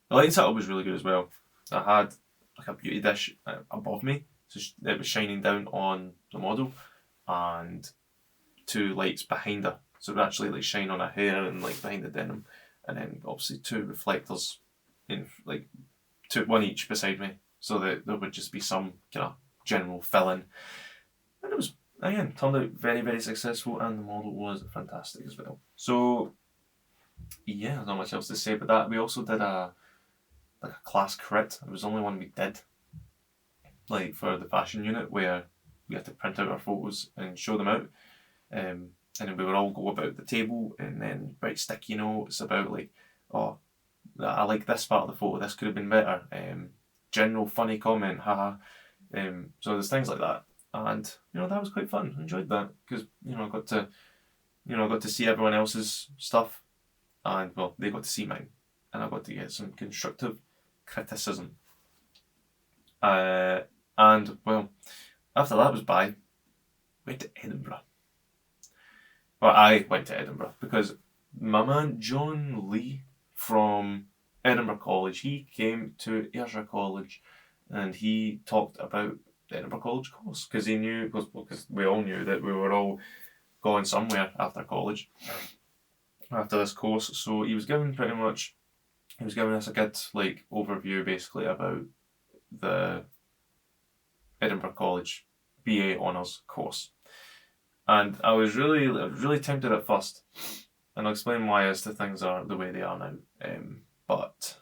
the lighting setup was really good as well. I had like a beauty dish above me, so it was shining down on the model, and 2 lights behind her, so it would actually like shine on her hair and like behind the denim, and then obviously 2 reflectors in like one each beside me, so that there would just be some kind of general fill in, and it was again turned out very, very successful, and the model was fantastic as well. So yeah, there's not much else to say about that. We also did a class crit. It was the only one we did, like for the fashion unit, where we had to print out our photos and show them out. And then we would all go about the table and then write sticky notes about like, oh, I like this part of the photo, this could have been better. General funny comment, haha. So there's things like that. And that was quite fun. I enjoyed that because I got to see everyone else's stuff, and well, they got to see mine, and I got to get some constructive criticism. And well, after that was by, went to Edinburgh. Well, I went to Edinburgh because my man John Lee from Edinburgh College, he came to Ayrshire College, and he talked about the Edinburgh College course because he knew, because we all knew that we were all going somewhere after college, after this course. So he was giving us a good like overview basically about the Edinburgh College BA Honours course. And I was really tempted at first, and I'll explain why as to things are the way they are now. But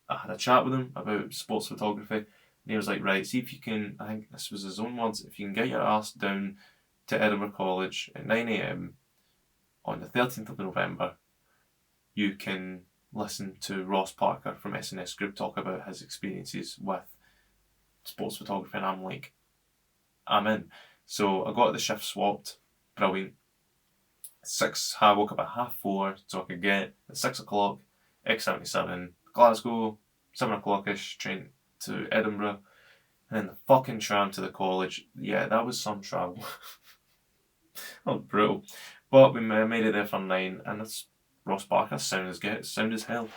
I had a chat with him about sports photography, and he was like, right, see if you can, I think this was his own words, if you can get your ass down to Edinburgh College at 9 a.m. on the 13th of November, you can listen to Ross Parker from SNS Group talk about his experiences with sports photography, and I'm like, I'm in. So I got the shift swapped, brilliant. I woke up at 4:30 so I could get at 6 o'clock, X77, Glasgow, 7 o'clock-ish, train to Edinburgh, and then the fucking tram to the college. Yeah, that was some travel. That was brutal. But we made it there for 9, and it's Ross Parker, sound as hell.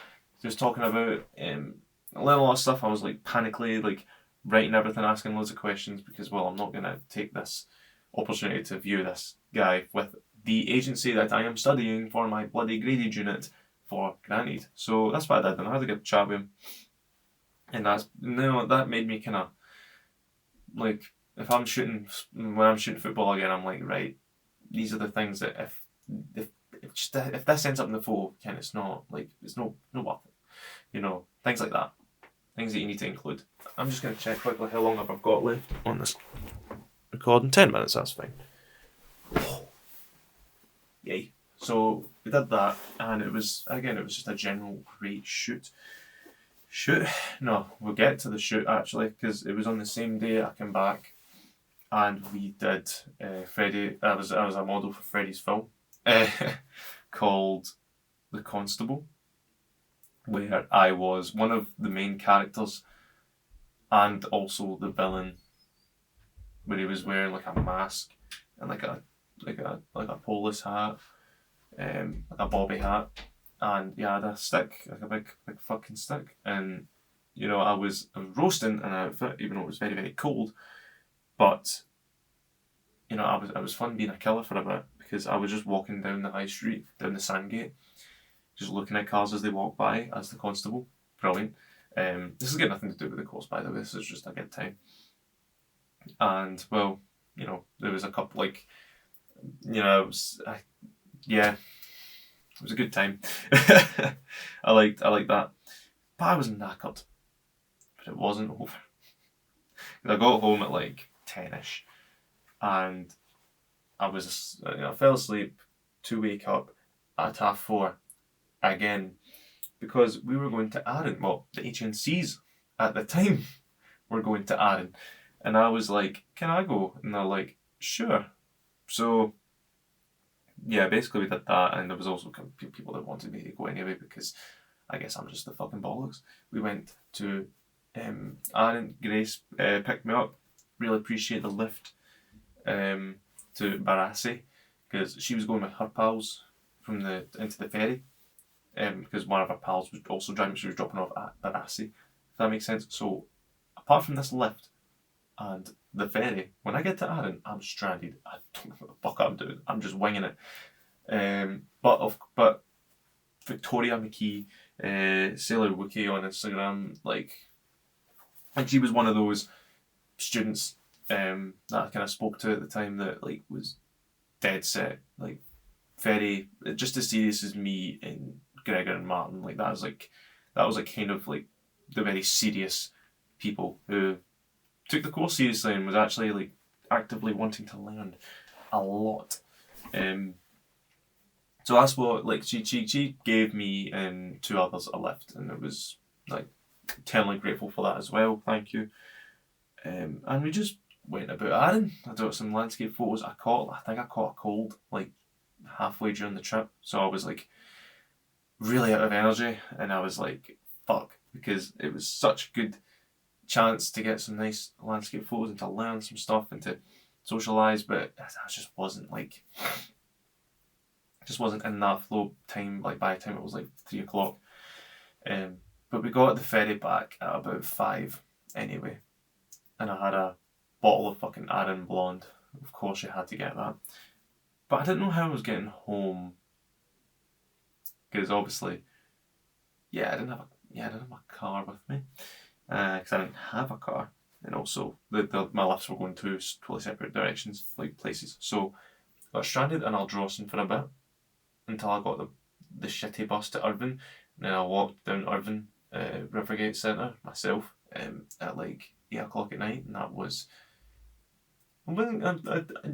He was talking about a lot of stuff. I was like panically like writing everything, asking loads of questions because, well, I'm not going to take this opportunity to view this guy with the agency that I am studying for my bloody graded unit for granted. So that's what I did, and I had a good chat with him. And that made me kind of like, when I'm shooting football again, I'm like, right, these are the things that if this ends up in the photo, it's not like, it's no worth it. Things like that. Things that you need to include. I'm just going to check quickly how long I've got left on this recording. 10 minutes, that's fine. Yay. So we did that, and it was just a general great shoot. No, we'll get to the shoot actually, because it was on the same day I came back, and we did Freddie. I was a model for Freddie's film called The Constable, where I was one of the main characters and also the villain, where he was wearing like a mask and like a Polish hat, like a bobby hat, and yeah, I had a stick, like a big fucking stick, and you know I was roasting an outfit, even though it was very very cold, but you know it was fun being a killer for a bit because I was just walking down the high street, down the Sandgate, just looking at cars as they walk by as the constable. Brilliant. This has got nothing to do with the course, by the way. This is just a good time. And well, you know, there was a couple like, you know, yeah, it was a good time. I liked that, but I was knackered. But it wasn't over. I got home at like 10ish, and I fell asleep to wake up at 4:30 again because we were going to Arran. Well, the HNCs at the time were going to Arran, and I was like, "Can I go?" And they're like, "Sure." So yeah, basically we did that, and there was also people that wanted me to go anyway because I guess I'm just the fucking bollocks. We went to Arran. Grace picked me up. Really appreciate the lift to Barassi because she was going with her pals into the ferry. Because one of our pals was also driving, she was dropping off at Barassi, if that makes sense. So, apart from this lift and the ferry, when I get to Arran, I'm stranded. I don't know what the fuck I'm doing. I'm just winging it. But Victoria McKee, Sailor Wookie on Instagram, like, and she was one of those students that I kind of spoke to at the time that like was dead set, like very just as serious as me and Gregor and Martin. Like that was like kind of like the very serious people who took the course seriously and was actually like actively wanting to learn a lot. So that's what like she gave me and two others a lift, and it was like eternally grateful for that as well. Thank you. And we just went about Arran. I took some landscape photos. I think I caught a cold like halfway during the trip, so I was like really out of energy, and I was like, fuck, because it was such a good chance to get some nice landscape photos and to learn some stuff and to socialise, but I just wasn't in that flow time, like by the time it was like 3 o'clock. But we got the ferry back at about 5 anyway, and I had a bottle of fucking Arran Blonde. Of course you had to get that. But I didn't know how I was getting home because obviously, I didn't have my car with me because I didn't have a car, and also my lifts were going two totally separate directions, like places. So I got stranded in Ardrossan for a bit until I got the shitty bus to Irvine, and then I walked down Irvine Rivergate Centre myself at like 8 o'clock at night, and that was.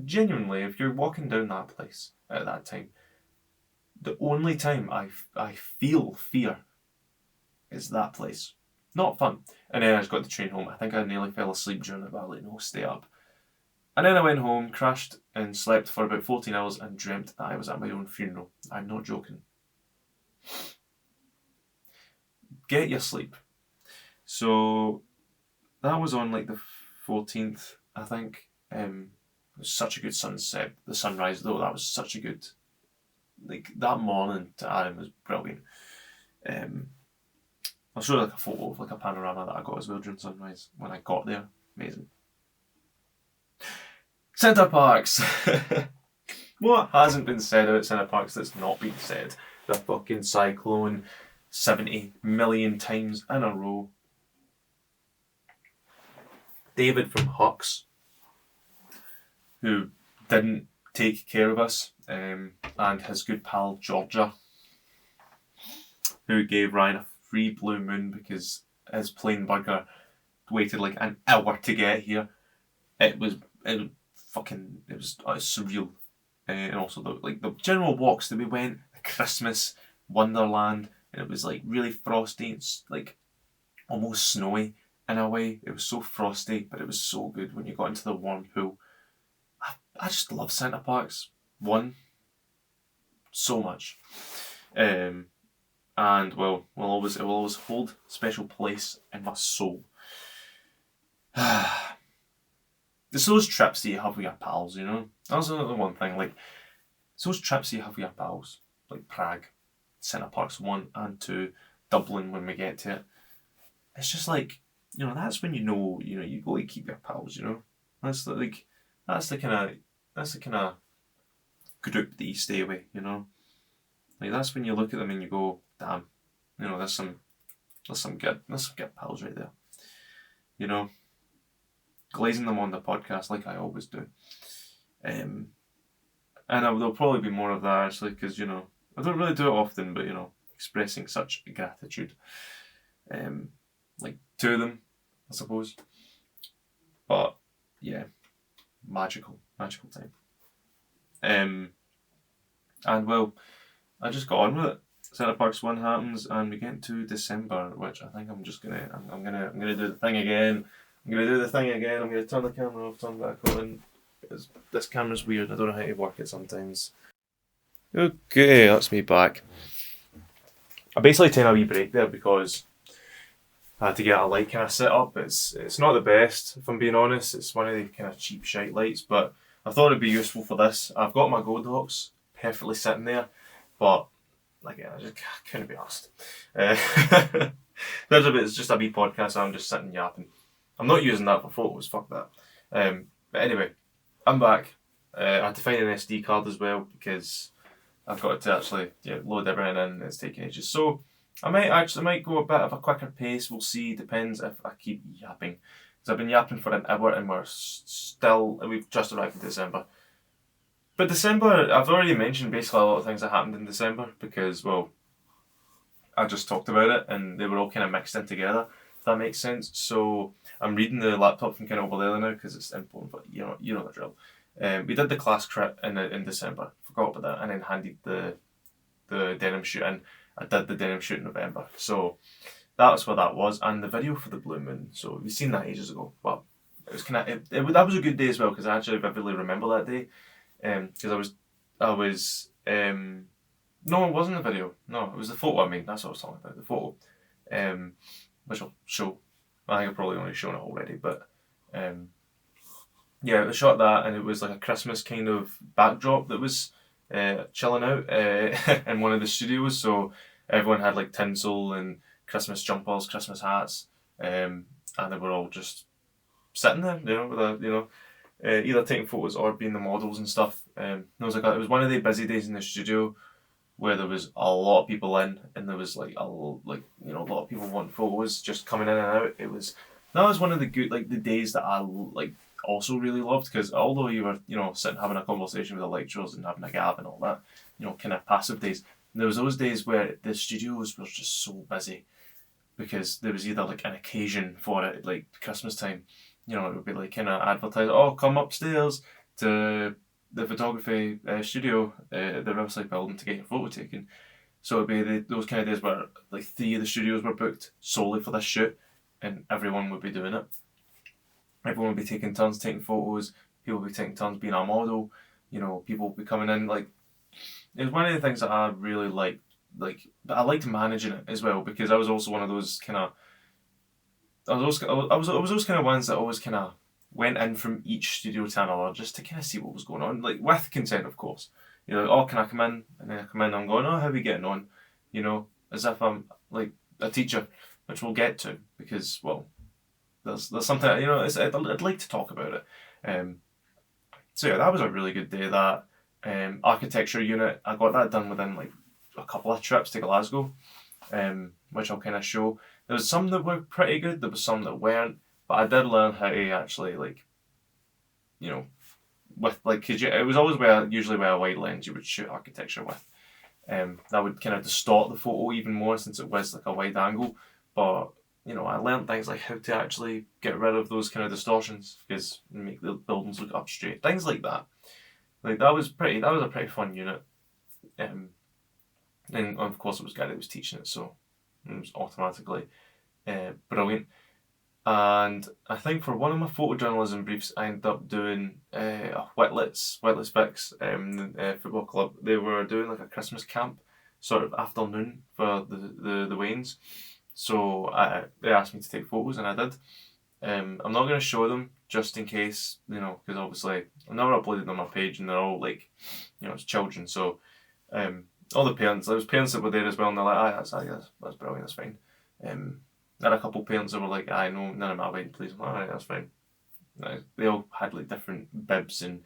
Genuinely, if you're walking down that place at that time, the only time I feel fear is that place. Not fun. And then I just got the train home. I think I nearly fell asleep during it, but I was like, no, stay up. And then I went home, crashed, and slept for about 14 hours and dreamt that I was at my own funeral. I'm not joking. Get your sleep. So that was on like the 14th, I think. It was such a good sunset. The sunrise, though, that was such a good. Like that morning to Arran was brilliant. I'll show you like a photo of like a panorama that I got as well during sunrise when I got there. Amazing. Centre Parks. What hasn't been said about Centre Parks that's not been said? The fucking cyclone 70 million times in a row. David from Hucks, who didn't take care of us, and his good pal Georgia, who gave Ryan a free blue moon because his plain burger waited like an hour to get here. It was surreal, and also the general walks that we went, the Christmas Wonderland, and it was like really frosty. It's like almost snowy in a way. It was so frosty, but it was so good when you got into the warm pool. I just love Centre Parks. So much. And well, it will always hold a special place in my soul. It's those trips that you have with your pals, you know? That's another one thing. Like, it's those trips you have with your pals, like Prague, Centre Parks 1 and 2, Dublin when we get to it. It's just like, that's when you go to keep your pals. That's the, like, that's the kind of, that's the kind of group that you stay with. Like, that's when you look at them and you go, damn, there's some good pals right there. Glazing them on the podcast like I always do. And there'll probably be more of that actually, because I don't really do it often, but expressing such gratitude, like to them, I suppose. But yeah, magical time. And well, I just got on with it. Centre Parks 1 happens, and we get into December, which I think I'm just gonna I'm gonna do the thing again. I'm gonna turn the camera off, turn back on. This camera's weird. I don't know how to work it sometimes. Okay, that's me back. I basically taken a wee break there because I had to get a light kind of set up. It's not the best, if I'm being honest. It's one of the kind of cheap shite lights, but I thought it'd be useful for this. I've got my Godox perfectly sitting there, but again, I just couldn't be asked. It's just a wee podcast, so I'm just sitting yapping. I'm not using that for photos, fuck that. But anyway, I'm back. I had to find an SD card as well because I've got to actually load everything in. It's taking ages. So I might go a bit of a quicker pace. We'll see. Depends if I keep yapping. Because I've been yapping for an hour and we've just arrived in December. But December, I've already mentioned basically a lot of things that happened in December because, well, I just talked about it and they were all kind of mixed in together, if that makes sense. So I'm reading the laptop from kind of over there now because it's important, but you know the drill. We did the class crit in December, forgot about that, and then handed the denim shoot in. I did the denim shoot in November, so that's what that was. And the video for the Blue Moon, so we've seen that ages ago, but it was kind of that was a good day as well because I actually vividly remember that day, because I was no, it wasn't the video. No, it was the photo. I mean, that's what I was talking about. The photo, which I'll show. I think I've probably only shown it already, but yeah, I shot that, and it was like a Christmas kind of backdrop that was chilling out in one of the studios. So everyone had like tinsel and Christmas jumpers, Christmas hats, and they were all just sitting there, with either taking photos or being the models and stuff. It was one of the busy days in the studio where there was a lot of people in, and there was a lot of people wanting photos just coming in and out. That was one of the good the days that I also really loved, because although you were sitting having a conversation with the lecturers and having a gab and all that, kind of passive days, there was those days where the studios were just so busy because there was either an occasion for it, like Christmas time. It would be kind of advertised, oh, come upstairs to the photography studio at the Riverside building to get your photo taken. So it'd be those kind of days where 3 of the studios were booked solely for this shoot, and everyone would be doing it. Everyone would be taking turns taking photos. People would be taking turns being a model. People would be coming in. It was one of the things that I really liked. I liked managing it as well, because I was also one of those kind of. I was those kind of ones that always kind of went in from each studio to another just to kind of see what was going on, with consent, of course. Oh, can I come in? And then I come in, I'm going, oh, how are we getting on? As if I'm a teacher, which we'll get to, because, well, there's something, I'd like to talk about it. So yeah, that was a really good day. That architecture unit, I got that done within a couple of trips to Glasgow, which I'll kind of show. There was some that were pretty good, there was some that weren't, but I did learn how to actually because it was always usually with a wide lens you would shoot architecture with. That would kind of distort the photo even more since it was a wide angle, but I learned things like how to actually get rid of those kind of distortions, because make the buildings look up straight, things like that. That was a pretty fun unit. And of course it was Gary that was teaching it, so it was automatically brilliant. And I think for one of my photojournalism briefs, I ended up doing a Whitlets Fix football club. They were doing a Christmas camp sort of afternoon for the Waynes. So they asked me to take photos, and I did. I'm not going to show them just in case, because obviously I've never uploaded on my page and they're all like, it's children. So all the parents, there was parents that were there as well, and they're like, that's brilliant, that's fine. There had a couple of parents that were like, no, none of my wedding, please. I'm like, alright, that's fine. They all had like different bibs and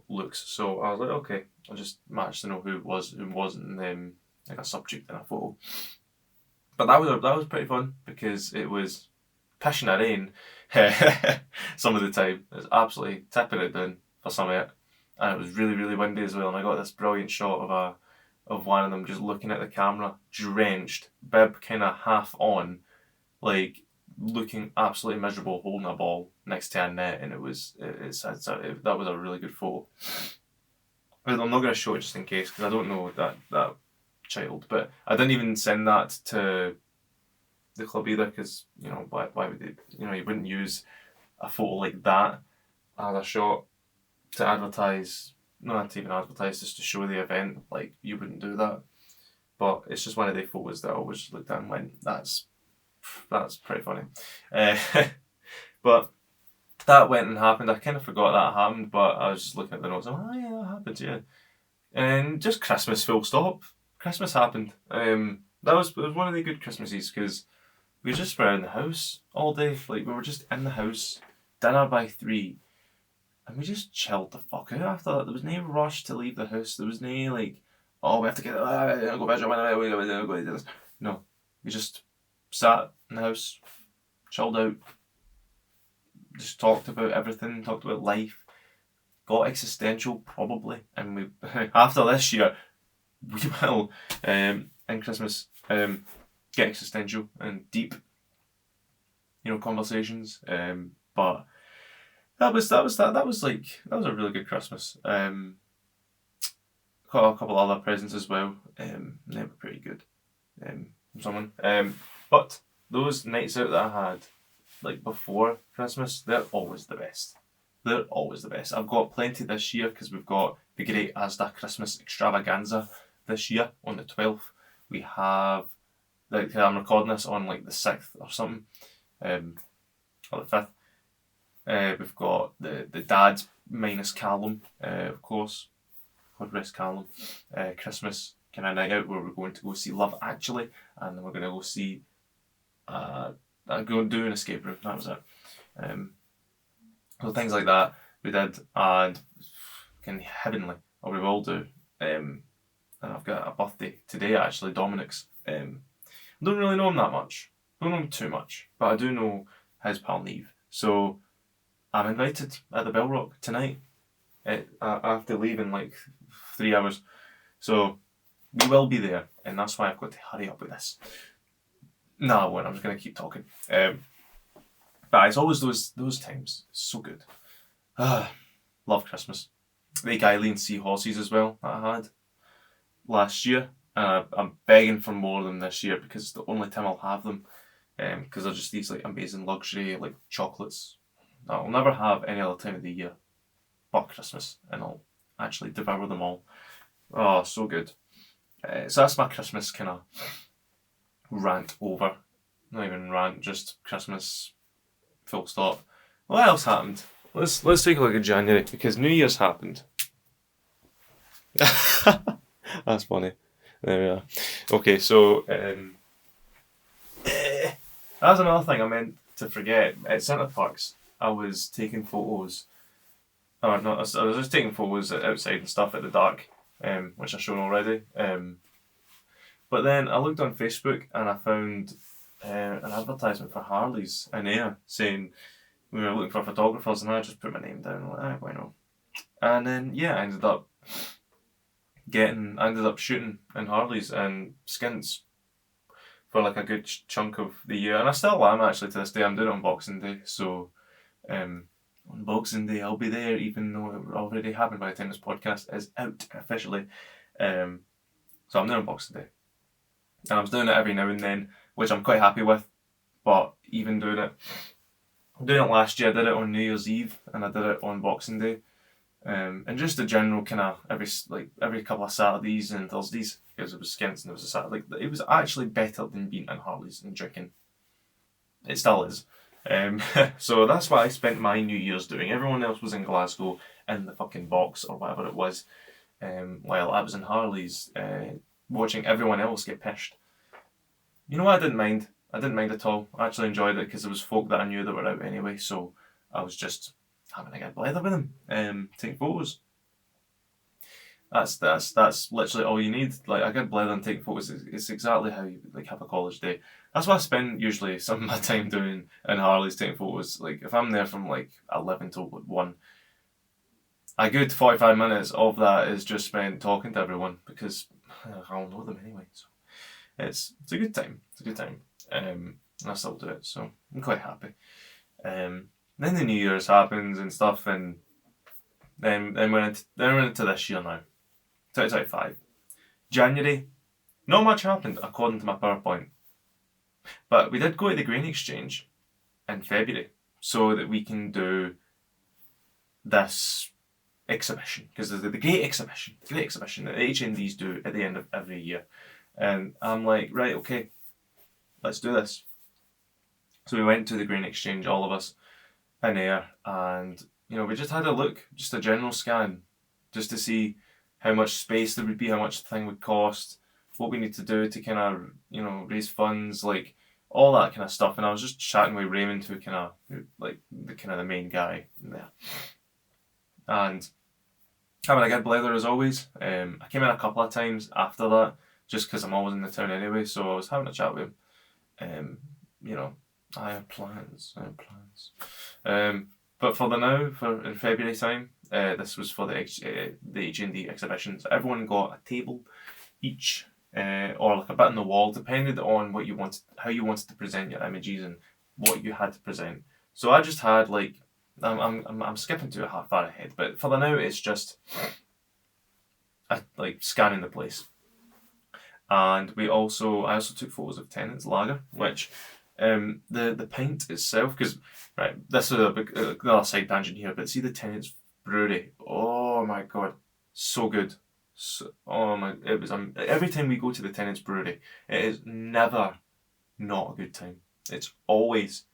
looks. So I was like, okay, I'll just match to know who was, who wasn't, like a subject in a photo. But that was pretty fun because it was pissing a rain some of the time. It was absolutely tipping it down for some of it, and it was really really windy as well. And I got this brilliant shot of one of them just looking at the camera, drenched, bib kind of half on, like looking absolutely miserable, holding a ball next to a net, and that was a really good photo. I'm not going to show it just in case because I don't know that child, but I didn't even send that to the club either because why would they, you wouldn't use a photo like that as a shot to advertise, not to even advertise, just to show the event. Like, you wouldn't do that. But it's just one of the photos that I always looked at and went, that's pretty funny. But that went and happened. I kind of forgot that happened, but I was just looking at the notes. I'm like, oh yeah, that happened, yeah. And just Christmas, full stop. Christmas happened. It was one of the good Christmases because we just were in the house all day. Like, we were just in the house, dinner by 3, and we just chilled the fuck out after that. There was no rush to leave the house. There was no like, oh, we have to get go back go do this. No, we just sat in the house, chilled out, just talked about everything, talked about life, got existential probably, and we after this year we will in Christmas get existential and deep, conversations. But that was a really good Christmas. Got a couple other presents as well. They were pretty good. From someone. But those nights out that I had, like before Christmas, they're always the best. They're always the best. I've got plenty this year because we've got the Great Asda Christmas Extravaganza this year on the 12th. We have, like, I'm recording this on like the 6th or something, or the 5th. We've got the dads minus Callum, of course. God rest Callum. Christmas kind of night out where we're going to go see Love Actually, and then we're going to go see go and do an escape room. That was it. So things like that we did, and kind of heavenly, or we will do. And I've got a birthday today actually, Dominic's. I don't really know him that much. Don't know him too much, but I do know his pal Neve. So I'm invited at the Bell Rock tonight. I have to leave in like 3 hours, so we will be there, and that's why I've got to hurry up with this. No, I won't. I'm just going to keep talking. But it's always those times. It's so good. Love Christmas. The Eileen Seahorses as well that I had last year. I'm begging for more of them this year because it's the only time I'll have them. Because they're just these like amazing luxury like chocolates that I'll never have any other time of the year but Christmas, and I'll actually devour them all. Oh, so good. So that's my Christmas kind of rant over. Not even rant, just Christmas full stop. What else happened? Let's take a look at January because New Year's happened. That's funny. There we are. Okay, so that's another thing I meant to forget. At Centre Parks, I was taking photos. Or not, I was just taking photos outside and stuff at the dark, which I've shown already. But then I looked on Facebook and I found an advertisement for Harleys in Ayr saying we were looking for photographers, and I just put my name down. I'm like, why not? And then I ended up shooting in Harleys and Skints for like a good chunk of the year, and I still am actually to this day. I'm doing it on Boxing Day, so on Boxing Day I'll be there, even though it already happened by the time this podcast is out officially. So I'm there on Boxing Day, and I was doing it every now and then, which I'm quite happy with. But even doing it last year, I did it on New Year's Eve and I did it on Boxing Day. And just a general kind of every couple of Saturdays and Thursdays, because it was Skints and it was a Saturday. It was actually better than being in Harleys and drinking. It still is. So that's what I spent my New Year's doing. Everyone else was in Glasgow in the fucking box or whatever it was, while I was in Harley's watching everyone else get pished. You know what? I didn't mind. I didn't mind at all. I actually enjoyed it because there was folk that I knew that were out anyway, so I was just having a good blather with them, taking photos. That's literally all you need. Like a good blather and taking photos. It's exactly how you like have a college day. That's what I spend usually some of my time doing in Harley's, taking photos. Like if I'm there from like 11 till 1, a good 45 minutes of that is just spent talking to everyone because I'll know them anyway. So it's a good time. It's a good time. And I still do it, so I'm quite happy. Then the New Year's happens and stuff, and then we're into this year now, 2025. January, not much happened according to my PowerPoint, but we did go to the Grain Exchange in February so that we can do this exhibition, because there's the great exhibition that HNDs do at the end of every year. And I'm like, right, okay, let's do this. So we went to the Grain Exchange, all of us, in there, and we just had a look, just a general scan, just to see how much space there would be, how much the thing would cost, what we need to do to kind of, raise funds, like all that kind of stuff. And I was just chatting with Raymond, who the main guy in there, and having a good blather as always. I came in a couple of times after that, just because I'm always in the town anyway, so I was having a chat with him. I have plans. But for the now, in February time, this was for the HND exhibitions. Everyone got a table each, or like a bit on the wall, depended on what you wanted, how you wanted to present your images and what you had to present. So I just had like, I'm skipping to a half far ahead, but for the now, it's just like scanning the place. And I also took photos of Tennant's lager, which the pint itself, because right, this is another side tangent here, but see the Tennant's brewery, oh my god, so good. It was every time we go to the Tennant's brewery, it is never not a good time. It's always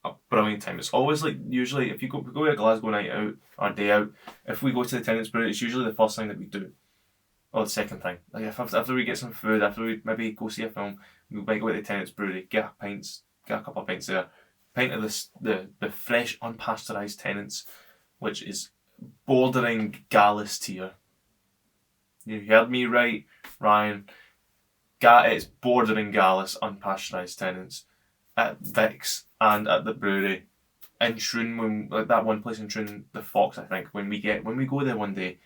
a brilliant time. It's always like, usually if we go to a Glasgow night out or day out, if we go to the Tennant's brewery, it's usually the first thing that we do. Or the second thing. Like after we get some food, after we maybe go see a film, we might go to the Tennant's brewery, get a couple of pints there, pint of the fresh unpasteurised Tennant's, which is bordering Gallus tier. You heard me right, Ryan. It's bordering Gallus unpasteurised Tennant's at Vic's and at the brewery in Troon, that one place in Troon, the Fox, I think. When we go there one day,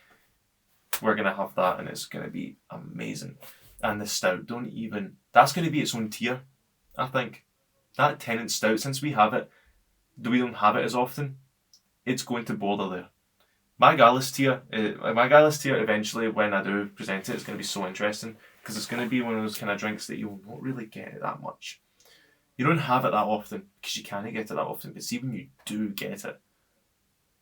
we're going to have that, and it's going to be amazing. And the stout, that's going to be its own tier, I think. That Tennant stout, since we have it, we don't have it as often, it's going to border there. My Gallus tier eventually, when I do present it, it's going to be so interesting, because it's going to be one of those kind of drinks that you'll not really get it that much. You don't have it that often, because you can't get it that often, but see, when you do get it,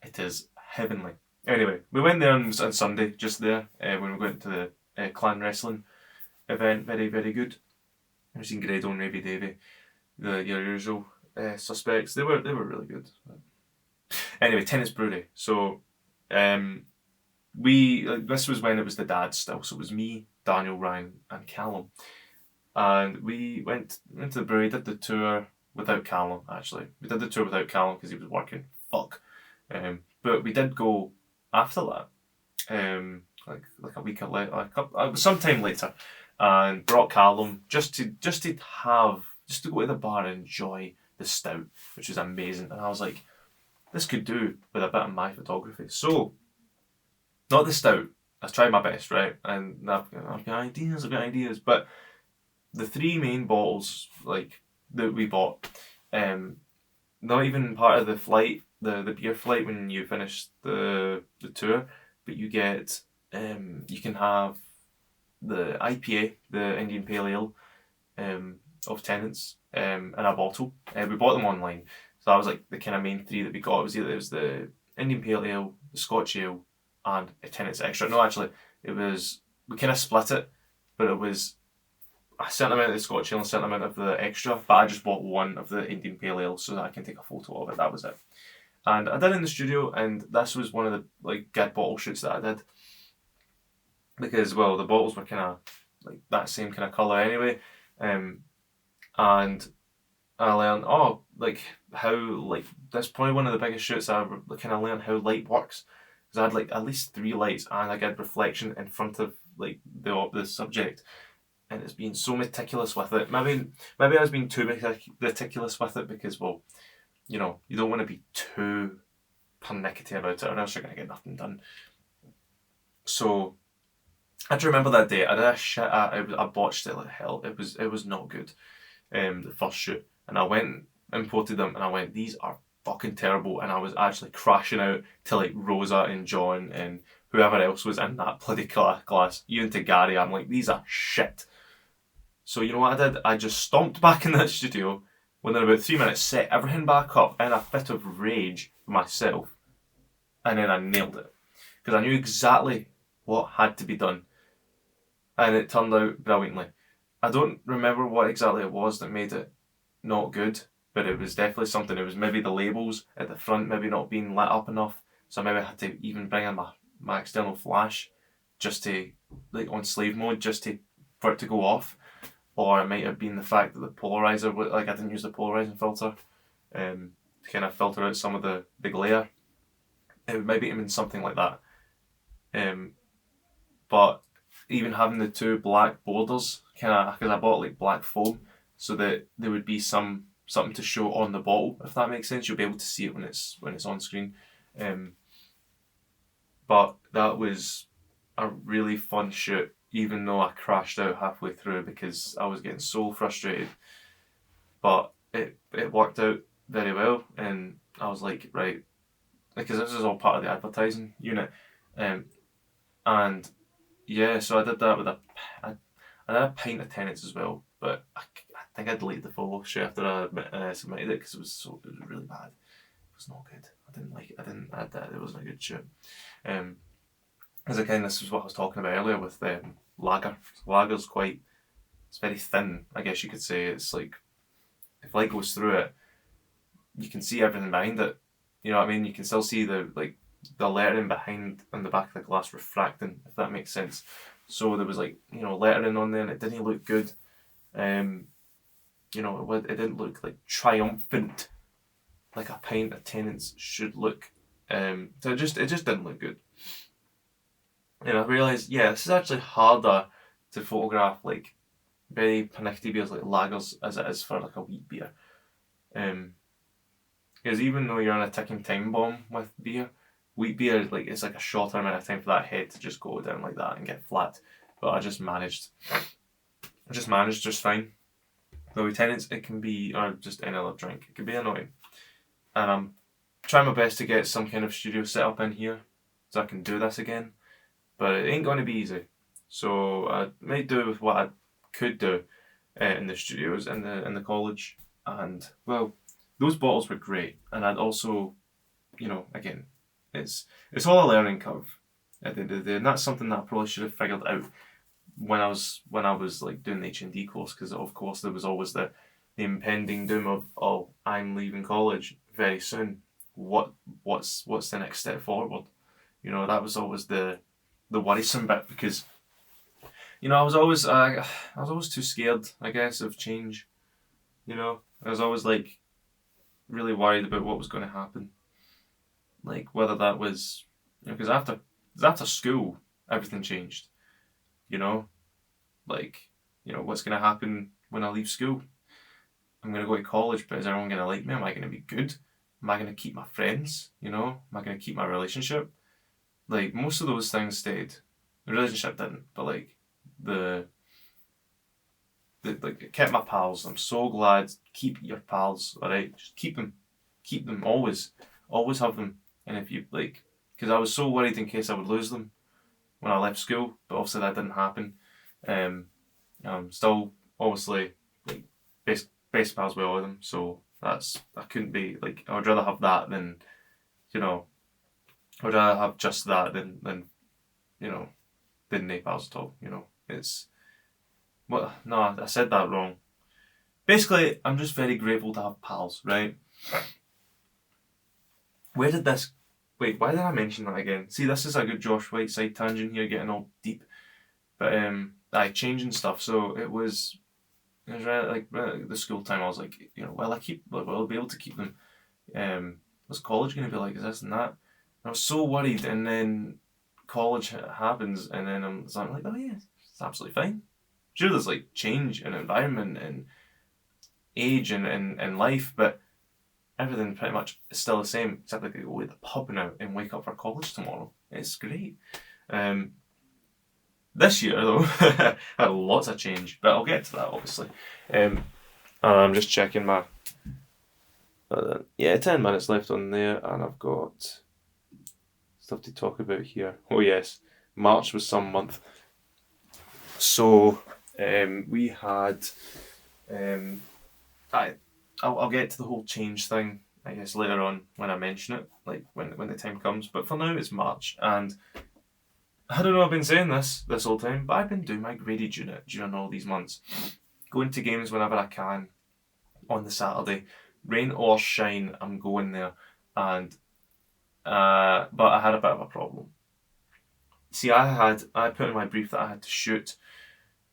it is heavenly. Anyway, we went there on Sunday, just there, when we went to the clan wrestling event. Very, very good. We've seen Grado and Ravy Davy, your usual suspects. They were really good. Anyway, Tennis Brewery. So, this was when it was the dads still. So it was me, Daniel, Ryan, and Callum, and we went to the brewery. Did the tour without Callum. Actually, we did the tour without Callum because he was working. Fuck. But we did go after that, like a week later, sometime later, and brought Callum just to go to the bar and enjoy the stout, which was amazing. And I was like, this could do with a bit of my photography. So, not the stout. I tried my best, right? And I've got ideas, but the three main bottles that we bought, not even part of the flight. The beer flight when you finish the tour, but you get you can have the IPA, the Indian Pale Ale, of Tennant's, in a bottle. We bought them online, so that was like the kind of main three that we got. It was the Indian Pale Ale, the Scotch Ale, and a Tennant's Extra. No, actually, we kind of split it, but it was a certain amount of the Scotch ale and a certain amount of the extra, but I just bought one of the Indian Pale Ale so that I can take a photo of it. That was it. And I did it in the studio, and this was one of the like good bottle shoots that I did, because well, the bottles were kind of like that same kind of colour anyway, and I learned like how like that's probably one of the biggest shoots I kind of learned how light works, because I had like at least 3 lights and I get reflection in front of like the subject, and it's being so meticulous with it. Maybe I was being too meticulous with it because well, you know, you don't want to be too pernickety about it or else you're gonna get nothing done. So I do remember that day I did a shit. I botched it like hell. It was not good. The first shoot, and I went and imported them, and I went, these are fucking terrible, and I was actually crashing out to like Rosa and John and whoever else was in that bloody class, even to Gary. I'm like, these are shit. So you know what I did? I just stomped back in that studio within about 3 minutes, set everything back up in a fit of rage for myself, and then I nailed it because I knew exactly what had to be done, and it turned out brilliantly. I don't remember what exactly it was that made it not good, but it was definitely something. It was maybe the labels at the front maybe not being lit up enough, so maybe I had to even bring in my external flash just to like on slave mode just to for it to go off, or it might have been the fact that the polarizer like I didn't use the polarizing filter to kind of filter out some of the glare. It might have been something like that. But even having the two black borders, kind of because I bought like black foam, so that there would be something to show on the bottle, if that makes sense. You'll be able to see it when it's on screen. But that was a really fun shoot, even though I crashed out halfway through because I was getting so frustrated. But it worked out very well, and I was like, right, because this is all part of the advertising unit, and yeah, so I did that with I did a pint of tenants as well, but I think I deleted the full shoot after I submitted it because it was really bad. It was not good. I didn't like it. I didn't. It wasn't a good shoot. As again, this was what I was talking about earlier with lager. Lager's quite. It's very thin. I guess you could say it's like if light goes through it, you can see everything behind it. You know what I mean? You can still see the lettering behind on the back of the glass refracting, if that makes sense. So there was like, you know, lettering on there and it didn't look good. You know, it didn't look like triumphant like a pint of tenants should look. So it just didn't look good. And I realised, yeah, this is actually harder to photograph like very pernickety beers like lagers as it is for like a wheat beer. Because even though you're on a ticking time bomb with beer, wheat beer like it's like a shorter amount of time for that head to just go down like that and get flat. But I just managed just fine. Though with tenants it can be, or just any other drink, it can be annoying. And I'm trying my best to get some kind of studio set up in here so I can do this again. But it ain't going to be easy. So I might do with what I could do in the studios in the college. And well, those bottles were great. And I'd also, you know, again, it's all a learning curve at the end of the day, and that's something that I probably should have figured out when I was like doing the HND course, because of course there was always the impending doom of, oh, I'm leaving college very soon. What's the next step forward? You know, that was always the worrisome bit, because you know I was always too scared, I guess, of change. You know, I was always like really worried about what was going to happen, like whether that was, you know, because after school everything changed. You know, like, you know, what's going to happen when I leave school? I'm going to go to college, but is everyone going to like me? Am I going to be good? Am I going to keep my friends? You know, am I going to keep my relationship? Like, most of those things stayed. The relationship didn't, but like like it kept my pals. I'm so glad. Keep your pals, alright? Just keep them always, always have them. And if you like, because I was so worried in case I would lose them when I left school, but obviously that didn't happen. Still obviously like best pals with all of them, so I couldn't be like, I would rather have that than, you know, I would rather have just that than you know, than no pals at all. You know, it's What? No, I said that wrong. Basically, I'm just very grateful to have pals, right? Where did this? Wait, why did I mention that again? See, this is a good Josh Whiteside tangent here, getting all deep. But I changing stuff. So it was right at the school time. I was like, well, I'll be able to keep them. What's college going to be like? Is this and that? And I was so worried, and then college happens, and then I'm like, oh yeah, it's absolutely fine. Sure, there's like change in environment and age and life, but everything pretty much is still the same, except I could go to the pub now and wake up for college tomorrow. It's great. Um, this year though, had lots of change, but I'll get to that obviously. I'm just checking my 10 minutes left on there, and I've got stuff to talk about here. Oh yes, March was some month. So we had I'll get to the whole change thing, I guess, later on when I mention it, like when the time comes. But for now, it's March, and I don't know. I've been saying this whole time, but I've been doing my graded unit during all these months, going to games whenever I can on the Saturday, rain or shine. I'm going there, and but I had a bit of a problem. See, I put in my brief that I had to shoot.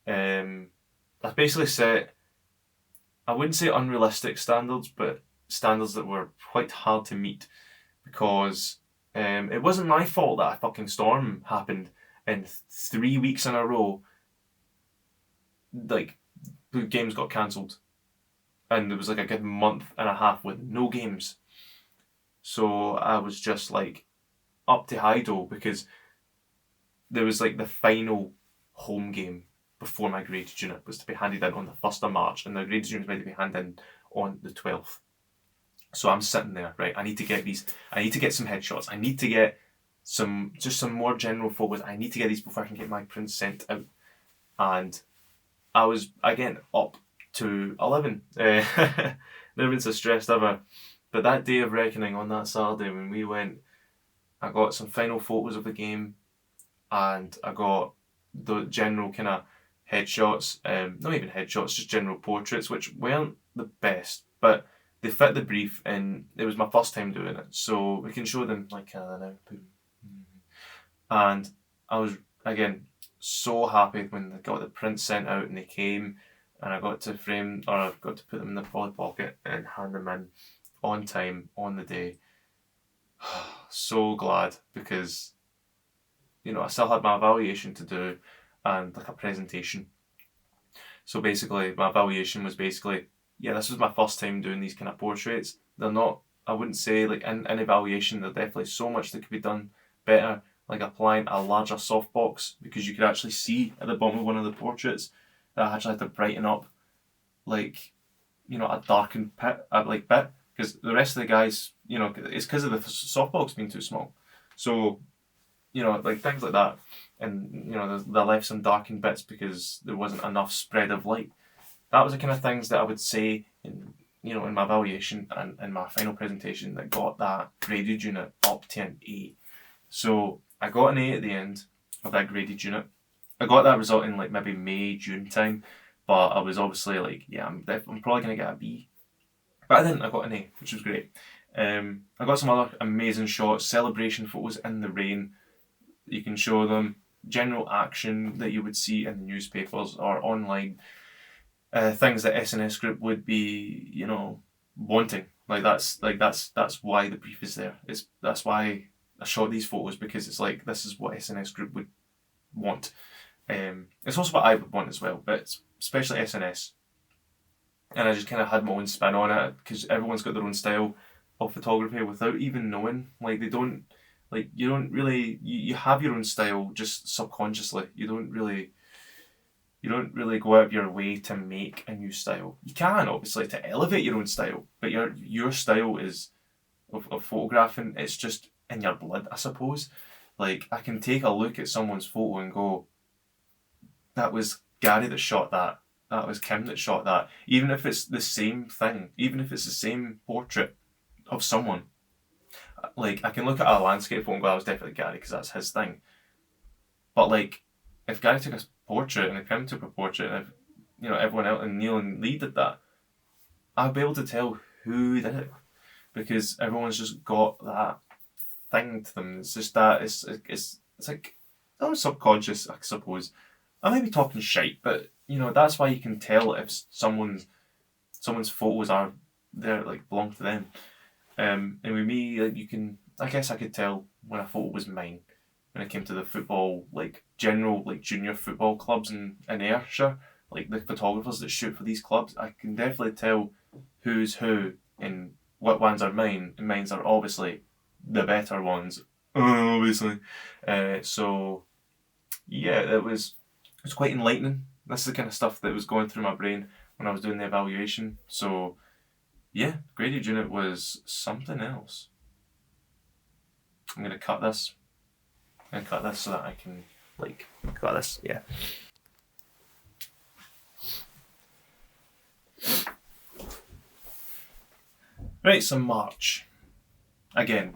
I basically set, I wouldn't say unrealistic standards, but standards that were quite hard to meet because it wasn't my fault that a fucking storm happened and 3 weeks in a row, like, the games got cancelled. And there was like a good month and a half with no games. So I was just like up to Hydo because there was like the final home game before my graded unit was to be handed in on the 1st of March, and the graded unit was meant to be handed in on the 12th. So I'm sitting there, right? I need to get some headshots. I need to get some more general photos. I need to get these before I can get my prints sent out. And I was, again, up to 11. Never been so stressed ever. But that day of reckoning on that Saturday when we went, I got some final photos of the game, and I got the general kind of headshots, not even headshots, just general portraits, which weren't the best, but they fit the brief, and it was my first time doing it, so we can show them like now. And I was, again, so happy when I got the prints sent out and they came, and I got to frame, or I got to put them in the Polly Pocket and hand them in on time, on the day. So glad, because I still had my evaluation to do and like a presentation. So basically, my evaluation was basically, this was my first time doing these kind of portraits. They're not, I wouldn't say, like in evaluation, there's definitely so much that could be done better, like applying a larger softbox, because you could actually see at the bottom of one of the portraits that I actually had to brighten up, like, a darkened bit, because the rest of the guys, it's because of the softbox being too small. So, like things like that. And, they left some darkened bits because there wasn't enough spread of light. That was the kind of things that I would say in my evaluation and in my final presentation that got that graded unit up to an A. So I got an A at the end of that graded unit. I got that result in like maybe May, June time, but I was obviously like, I'm probably going to get a B. But I didn't, I got an A, which was great. I got some other amazing shots, celebration photos in the rain. You can show them, general action that you would see in the newspapers or online. Things that SNS Group would be, wanting. That's why the brief is there. That's why I shot these photos, because it's like, this is what SNS Group would want. It's also what I would want as well, but it's especially SNS. And I just kind of had my own spin on it, because everyone's got their own style of photography without even knowing. Like, they don't, like, you don't really, you have your own style just subconsciously. You don't really go out of your way to make a new style. You can, obviously, to elevate your own style, but your style is of photographing, it's just in your blood, I suppose. Like, I can take a look at someone's photo and go, that was Gary that shot that. That was Kim that shot that. Even if it's the same thing, even if it's the same portrait of someone. Like, I can look at a landscape photo and go, that was definitely Gary, because that's his thing. But, like, if Gary took a portrait and if Kim took a portrait, and everyone else and Neil and Lee did that, I'd be able to tell who did it because everyone's just got that thing to them. It's just that it's like almost subconscious, I suppose. I may be talking shite, but that's why you can tell if someone's photos are there, like belong to them. And with me, like I guess I could tell when a photo was mine when it came to the football, like general, like junior football clubs in Ayrshire, like the photographers that shoot for these clubs. I can definitely tell who's who and what ones are mine, and mine's are obviously the better ones, obviously. So yeah, it was quite enlightening. This is the kind of stuff that was going through my brain when I was doing the evaluation. So yeah, graded unit was something else. I'm gonna cut this. I'm gonna cut this so that I can cut this. Yeah. Right, so March. Again.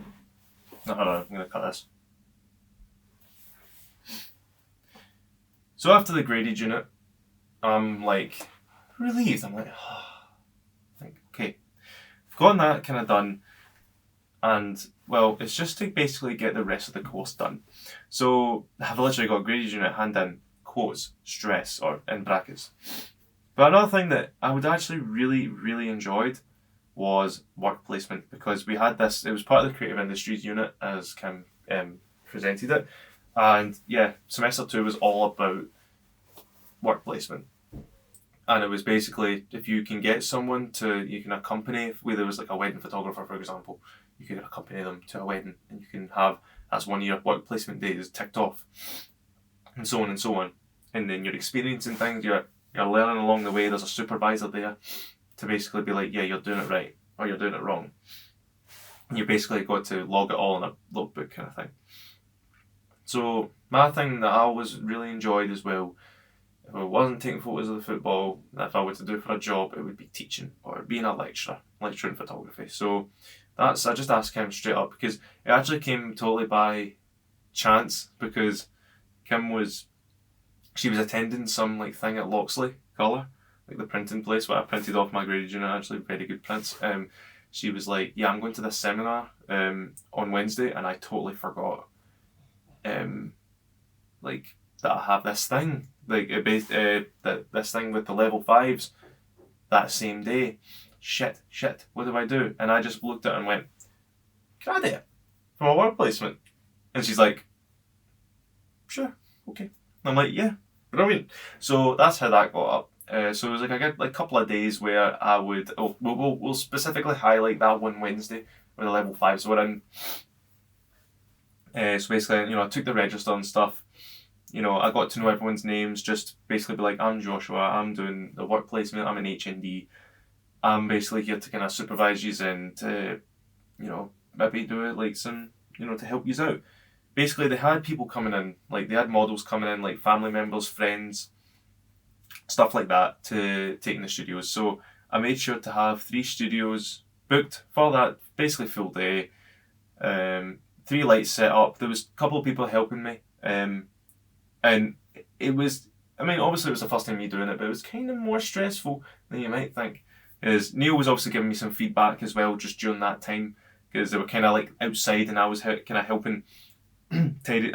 No, hold on, I'm gonna cut this. So after the graded unit, I'm like relieved. I'm like, okay, I've gotten that kind of done, and well, it's just to basically get the rest of the course done. So I've literally got graded unit, hand in, quotes, stress, or in brackets. But another thing that I would actually really, really enjoyed was work placement, because we had this, it was part of the creative industries unit as Kim presented it. And yeah, semester 2 was all about work placement. And it was basically, if you can get someone you can accompany, whether it was like a wedding photographer, for example, you could accompany them to a wedding and you can have, that's one of your work placement days ticked off, and so on and so on. And then you're experiencing things, you're learning along the way, there's a supervisor there to basically be like, yeah, you're doing it right, or you're doing it wrong. And you basically got to log it all in a logbook kind of thing. So my thing that I always really enjoyed as well, if I wasn't taking photos of the football, if I were to do it for a job, it would be teaching or being a lecturing photography. So I just asked Kim straight up, because it actually came totally by chance, because Kim was attending some like thing at Loxley Colour, like the printing place where I printed off my graded unit, actually very good prints. She was like, yeah, I'm going to this seminar on Wednesday, and I totally forgot like that I have this thing, like this thing with the level 5s that same day. Shit, what do I do? And I just looked at her and went, can I do it for my work placement? And she's like, sure, okay. And I'm like, yeah, brilliant. So that's how that got up. So it was like I get like a couple of days where I would, we'll specifically highlight that one Wednesday where the level 5s were in. So basically, I took the register and stuff. I got to know everyone's names, just basically be like, I'm Joshua, I'm doing the work placement, I'm an HND. I'm basically here to kind of supervise you and to, maybe do it like some, to help you out. Basically, they had people coming in, like they had models coming in, like family members, friends, stuff like that, to take in the studios. So I made sure to have 3 studios booked for that, basically full day. 3 lights set up. There was a couple of people helping me. And it was, obviously it was the first time me doing it, but it was kind of more stressful than you might think. Because Neil was obviously giving me some feedback as well just during that time, because they were kind of like outside and I was kind of helping putting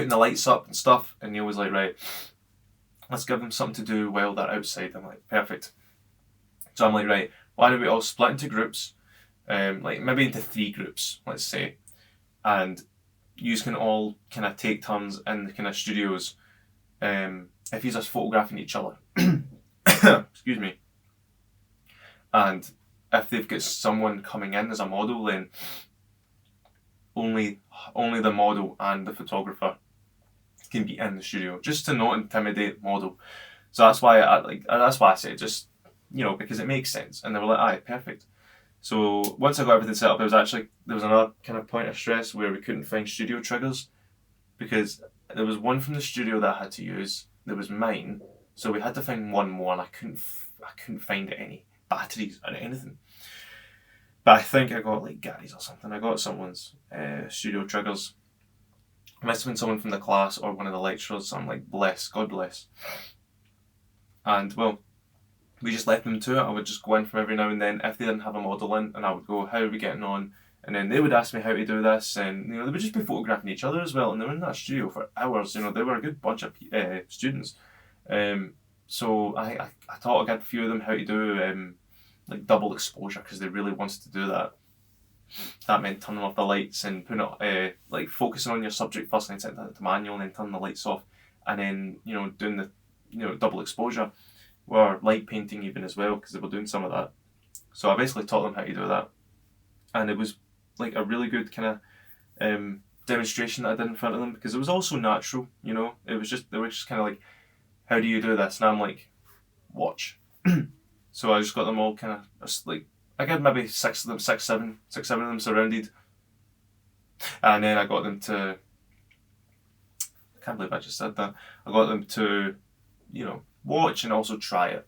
the lights up and stuff. And Neil was like, right, let's give them something to do while they're outside. I'm like, perfect. So I'm like, right, why don't we all split into groups, like maybe into 3 groups, let's say, and you can all kind of take turns in the kind of studios, if you're just photographing each other. Excuse me. And if they've got someone coming in as a model, then only the model and the photographer can be in the studio, just to not intimidate the model. So that's why I say just, because it makes sense. And they were like, aye, perfect. So once I got everything set up, there was another kind of point of stress where we couldn't find studio triggers, because there was one from the studio that I had to use. There was mine, so we had to find one more, and I couldn't find any batteries or anything. But I think I got like Gary's or something. I got someone's studio triggers. It must have been someone from the class or one of the lecturers. So I'm like, God bless. And well, we just left them to it. I would just go in from every now and then if they didn't have a model in, and I would go, how are we getting on? And then they would ask me how to do this, and they would just be photographing each other as well, and they were in that studio for hours. They were a good bunch of students. So I taught a good few of them how to do like double exposure, because they really wanted to do that. That meant turning off the lights and putting it, like focusing on your subject first, and then setting it to manual, and then turning the lights off, and then doing the double exposure, or light painting even as well, because they were doing some of that. So I basically taught them how to do that, and it was like a really good kind of demonstration that I did in front of them, because it was also natural. It was just, they were just kind of like, how do you do this? And I'm like, watch. So I just got them all kind of like, I got maybe six, seven of them surrounded, and then I got them to, I can't believe I just said that. I got them to, watch and also try it.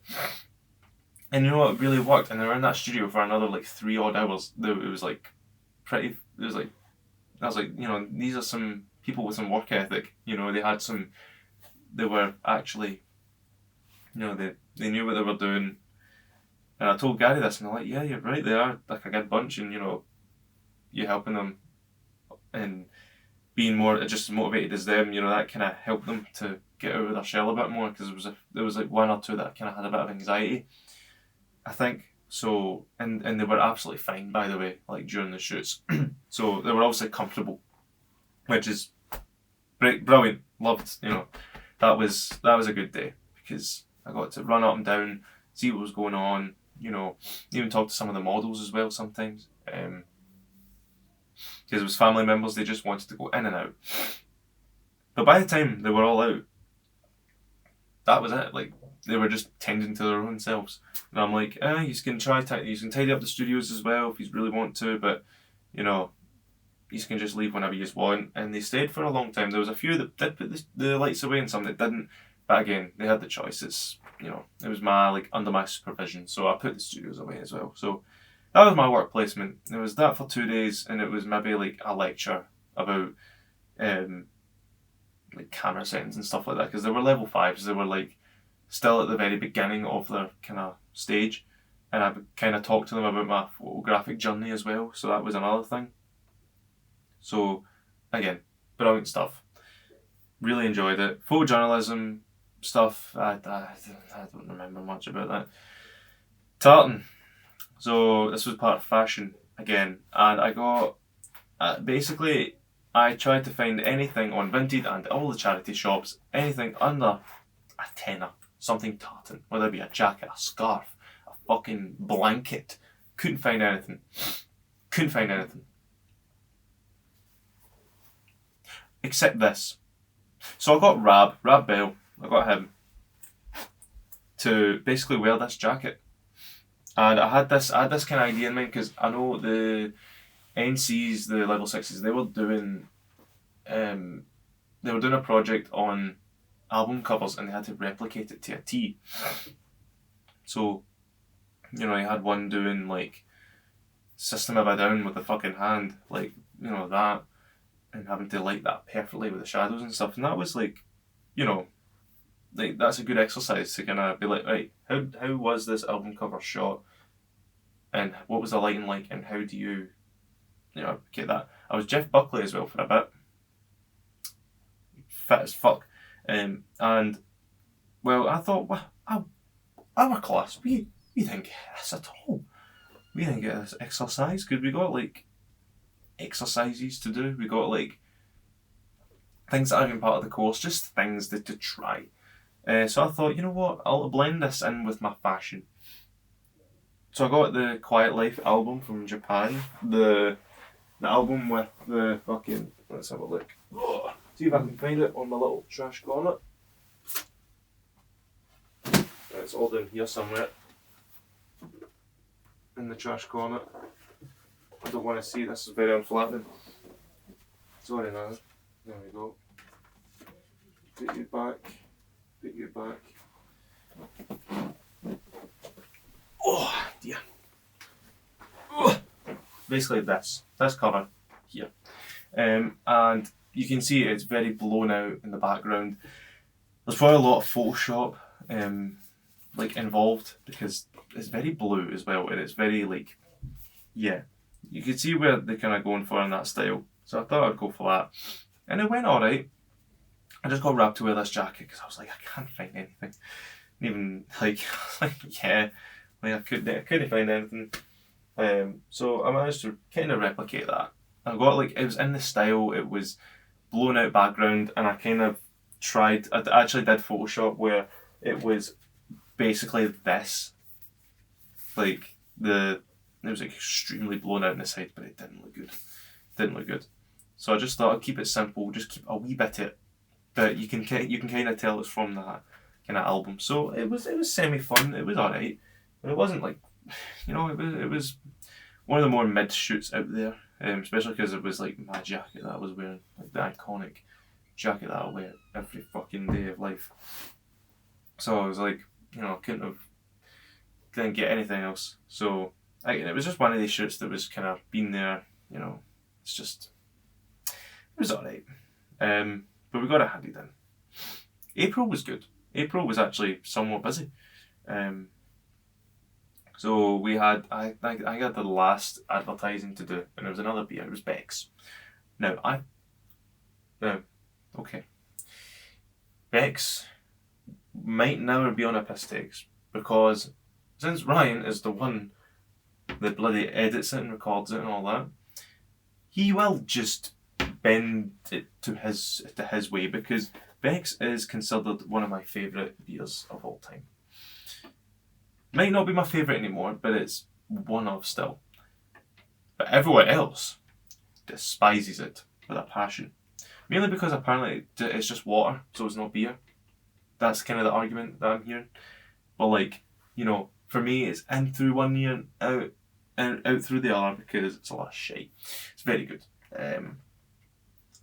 And you know what, it really worked. And they were in that studio for another like 3 odd hours. It was like pretty. It was like, I was like, these are some people with some work ethic. They had some. They were actually, they knew what they were doing. And I told Gary this, and they're like, yeah, you're right. They are like a good bunch, and you helping them and being more just motivated as them. That kind of helped them to get out of their shell a bit more, because there was like 1 or 2 that kind of had a bit of anxiety, I think. So and they were absolutely fine, by the way, like during the shoots. So they were obviously comfortable, which is brilliant. Loved, that was a good day, because I got to run up and down, see what was going on, even talk to some of the models as well sometimes, because it was family members. They just wanted to go in and out. But by the time they were all out, that was it. Like, they were just tending to their own selves. And I'm like, you can tidy up the studios as well if you really want to, but you can just leave whenever you want. And they stayed for a long time. There was a few that did put the lights away, and some that didn't. But again, they had the choice. It's it was under my supervision, so I put the studios away as well. So that was my work placement. It was that for 2 days, and it was maybe like a lecture about like camera settings and stuff like that, because they were level 5s. They were like still at the very beginning of their kind of stage, and I kind of talked to them about my photographic journey as well. So that was another thing. So again, brilliant stuff. Really enjoyed it. Photojournalism stuff, I don't remember much about that. Tartan. So this was part of fashion again, and I got basically, I tried to find anything on Vinted and all the charity shops, anything under a tenner, something tartan, whether it be a jacket, a scarf, a fucking blanket. Couldn't find anything. Except this. So I got Rab Bell, I got him to basically wear this jacket. And I had this kind of idea in mind, because I know the NCs, the level 6s, they were doing a project on album covers, and they had to replicate it to a T. So, I had one doing like System of a Down with the fucking hand, like, that, and having to light that perfectly with the shadows and stuff. And that was like, like, that's a good exercise to kind of be like, right, how was this album cover shot, and what was the lighting like, and how do you get that. I was Jeff Buckley as well for a bit, fit as fuck, and well, I thought, well, our class, we didn't get this at all. We didn't get this exercise, because we got like exercises to do. We got like things that aren't even part of the course, just things to try. So I thought, you know what, I'll blend this in with my fashion. So I got the Quiet Life album from Japan, the album with the fucking, let's have a look. See if I can find it on my little trash corner. It's all down here somewhere, in the trash corner. I don't want to see, this is very unflattering. Sorry now. There we go. Put you back. Oh dear. Oh. Basically this cover here. And you can see it's very blown out in the background. There's probably a lot of Photoshop like involved because it's very blue as well, and it's very like, yeah, you can see where they're kind of going for in that style. So I thought I'd go for that, and it went all right. I just got Rab to wear this jacket because I was like, I can't find anything. Even like, I was like, yeah, like I couldn't find anything. So I managed to kind of replicate that. I got like, it was in the style. It was blown out background, and I kind of tried. I actually did Photoshop where it was basically this, like it was like extremely blown out on the side, but it didn't look good. Didn't look good. So I just thought I'd keep it simple, just keep a wee bit it, but you can kind of tell it's from that kind of album. So it was semi fun. It was alright, but it wasn't like, it was one of the more mid shoots out there. Especially because it was like my jacket that I was wearing, like the iconic jacket that I wear every fucking day of life. So I was like, didn't get anything else. So it was just one of these shoots that was kind of been there. It's just, it was alright. But we got it handed in. April was good. April was actually somewhat busy. So we had, I had the last advertising to do, and it was another beer. It was Beck's. Okay. Beck's might never be on a piss takes because since Ryan is the one that bloody edits it and records it and all that, he will just bend it to his way because Beck's is considered one of my favourite beers of all time. Might not be my favourite anymore, but it's one of still. But everyone else despises it with a passion. Mainly because apparently it's just water, so it's not beer. That's kind of the argument that I'm hearing. But for me, it's in through one ear and out through the other because it's a lot of shite. It's very good.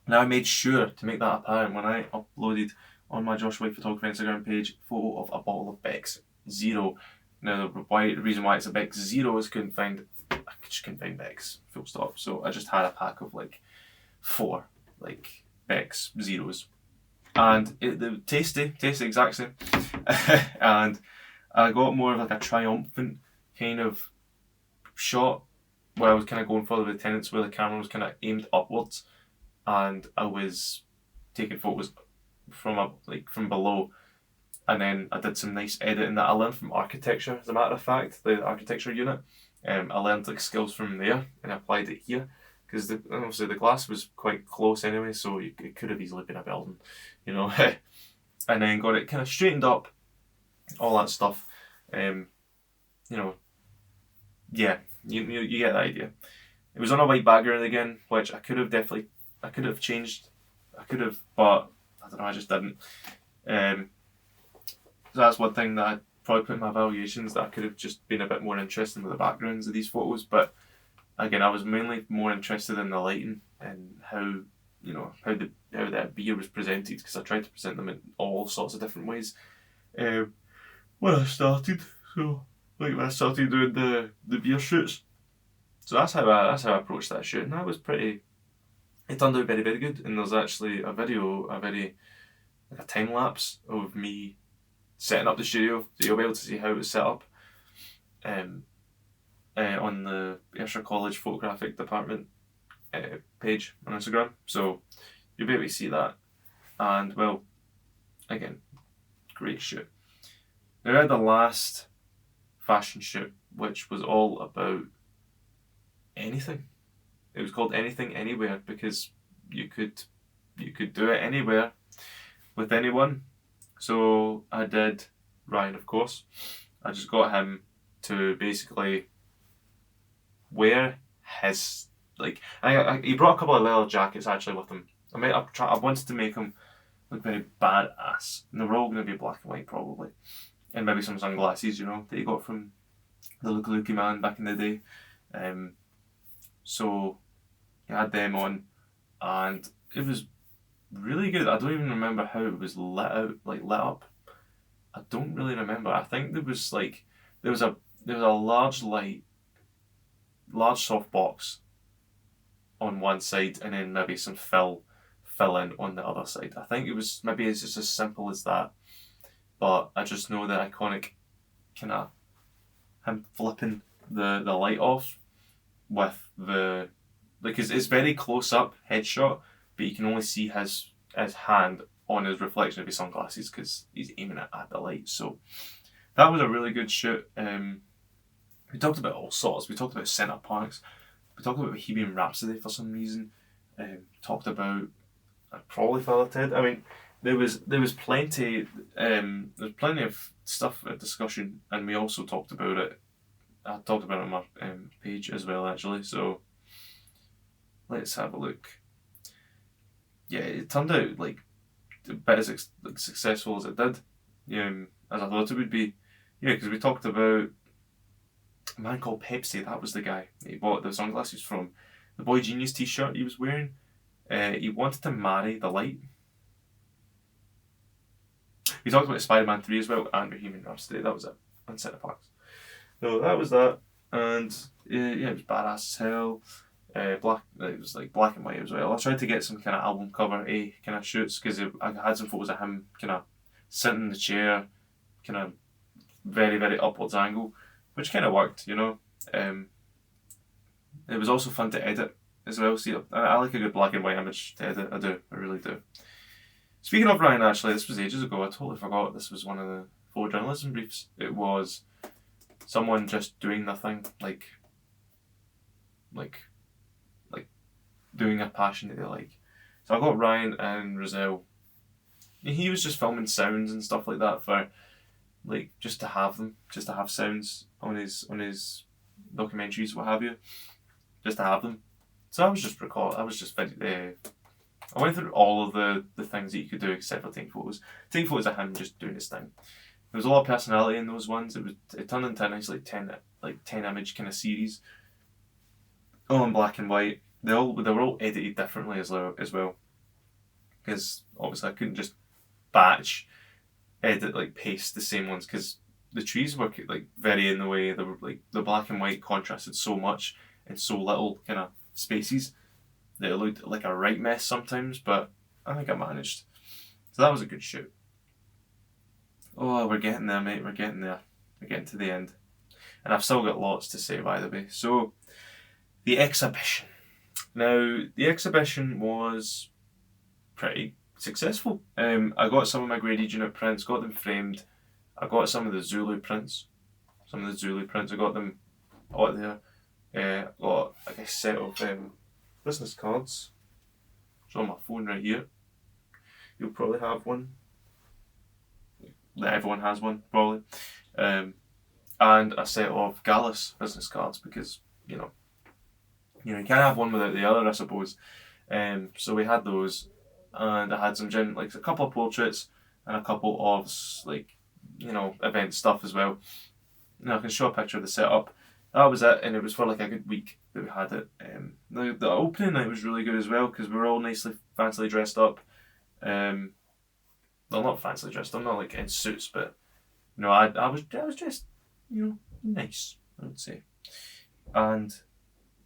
Now I made sure to make that apparent when I uploaded on my Josh White Photography Instagram page photo of a bottle of Beck's Zero. Now the reason why it's a Beck's Zero is I just couldn't find Beck's, full stop. So I just had a pack of 4 Beck's Zeros, and they were tasty exact same. And I got more of a triumphant kind of shot where I was kind of going further with tenants where the camera was kind of aimed upwards, and I was taking photos from below. And then I did some nice editing that I learned from architecture, as a matter of fact, the architecture unit. I learned skills from there and I applied it here because obviously the glass was quite close anyway, so it could have easily been a building, And then got it kind of straightened up, all that stuff. Yeah, you get the idea. It was on a white background again, which I could have changed, but I don't know, I just didn't. So that's one thing that I probably put in my evaluations, that I could have just been a bit more interested with the backgrounds of these photos. But again, I was mainly more interested in the lighting and how that beer was presented, because I tried to present them in all sorts of different ways. When I started doing the beer shoots, so that's how I approached that shoot, and that was pretty. It turned out very, very good. And there's actually a video, a time lapse of me setting up the studio, so you'll be able to see how it was set up on the Ayrshire College Photographic Department page on Instagram. So you'll be able to see that. And well, again, great shoot. Now I had the last fashion shoot, which was all about anything. It was called Anything Anywhere because you could do it anywhere with anyone. So I did Ryan, of course. I just got him to basically wear his he brought a couple of leather jackets actually with him. I wanted to make him look very badass, and they were all going to be black and white probably, and maybe some sunglasses, that you got from the Looky Man back in the day. So I had them on, and it was really good. I don't even remember how it was lit up. I don't really remember. I think there was a large soft box on one side, and then maybe some fill in on the other side. I think it's just as simple as that. But I just know the iconic kind of him flipping the light off with the, like, it's very close up headshot, but you can only see his hand on his reflection of his sunglasses because he's aiming it at the light. So that was a really good shoot. We talked about all sorts. We talked about Centre Parks. We talked about Bohemian Rhapsody for some reason. Talked about probably Father Ted. I mean, there was plenty. There's plenty of stuff at discussion, and we also talked about it. I talked about it on my page as well, actually. So let's have a look. Yeah, it turned out like a bit as successful as it did, as I thought it would be. Yeah, because we talked about a man called Pepsi. That was the guy that he bought the sunglasses from. The Boy Genius t-shirt he was wearing. He wanted to marry the light. We talked about Spider-Man 3 as well, and Bohemian Rhapsody. That was it. And Centre Parks. So that was that. And yeah, it was badass as hell. Black. It was like black and white as well. I tried to get some kind of album cover kind of shoots because I had some photos of him kind of sitting in the chair, kind of very, very upwards angle, which kind of worked, you know. It was also fun to edit as well. See, I like a good black and white image to edit. I do. I really do. Speaking of Ryan, actually, this was ages ago. I totally forgot this was one of the photojournalism briefs. It was someone just doing their thing, like doing a passion that they like. So I got Ryan and Roselle. He was just filming sounds and stuff like that for, like, just to have them, just to have sounds on his documentaries, what have you, just to have them. So I was just I went through all of the things that you could do except for taking photos. Taking photos of him just doing his thing. There was a lot of personality in those ones. It turned into a nice 10 image kind of series. All in black and white. They were all edited differently as well. Because obviously I couldn't just batch edit, paste the same ones, because the trees were like very in the way. They were like, the black and white contrasted so much in so little kind of spaces that it looked like a right mess sometimes, but I think I managed. So that was a good shoot. Oh, we're getting there, mate. We're getting there. We're getting to the end. And I've still got lots to say, by the way. So, the exhibition. Now, the exhibition was pretty successful. I got some of my graded unit prints, got them framed. I got some of the Zulu prints. I got them out there. Got like a set of business cards. It's on my phone right here. You'll probably have one. Everyone has one, probably. And a set of Gallus business cards, because you can't have one without the other, I suppose. So we had those, and I had a couple of portraits and a couple of event stuff as well. Now I can show a picture of the setup. That was it, and it was for like a good week that we had it. The opening night was really good as well, because we were all fancily dressed up. Well, not fancily dressed. I'm not like in suits, but I was dressed, nice, I would say. And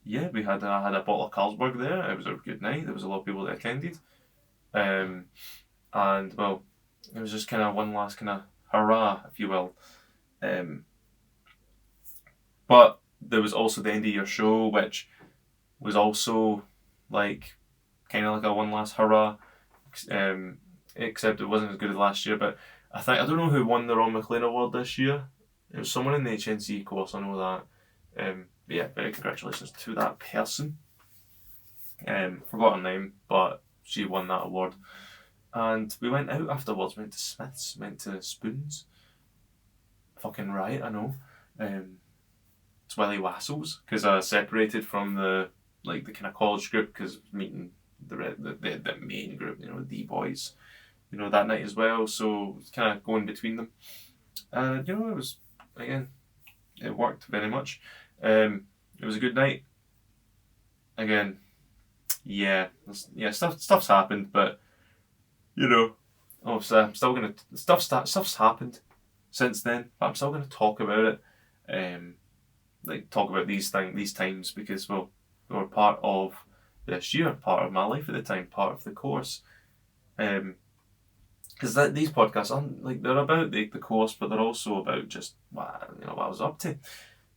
yeah, I had a bottle of Carlsberg there. It was a good night. There was a lot of people that attended. And well, it was just kind of one last kind of hurrah, if you will. But there was also the end of year show, which was also kind of like a one last hurrah. Except it wasn't as good as last year. But I don't know who won the Ron McLean Award this year. It was someone in the HNC course, I know that. But yeah, very congratulations to that person. Forgot her name, but she won that award. And we went out afterwards, went to Smith's, went to Spoons. Fucking right, I know. Twilly Wassels, because I separated from the kind of college group, because I was meeting the main group, the boys, that night as well. So it's kind of going between them. And it was, again, it worked very much. It was a good night. Again, stuff's happened, but obviously I'm still gonna stuff's happened since then, but I'm still gonna talk about it. Talk about these times, because they were part of this year, part of my life at the time, part of the course. because these podcasts aren't like, they're about the course, but they're also about just what I was up to.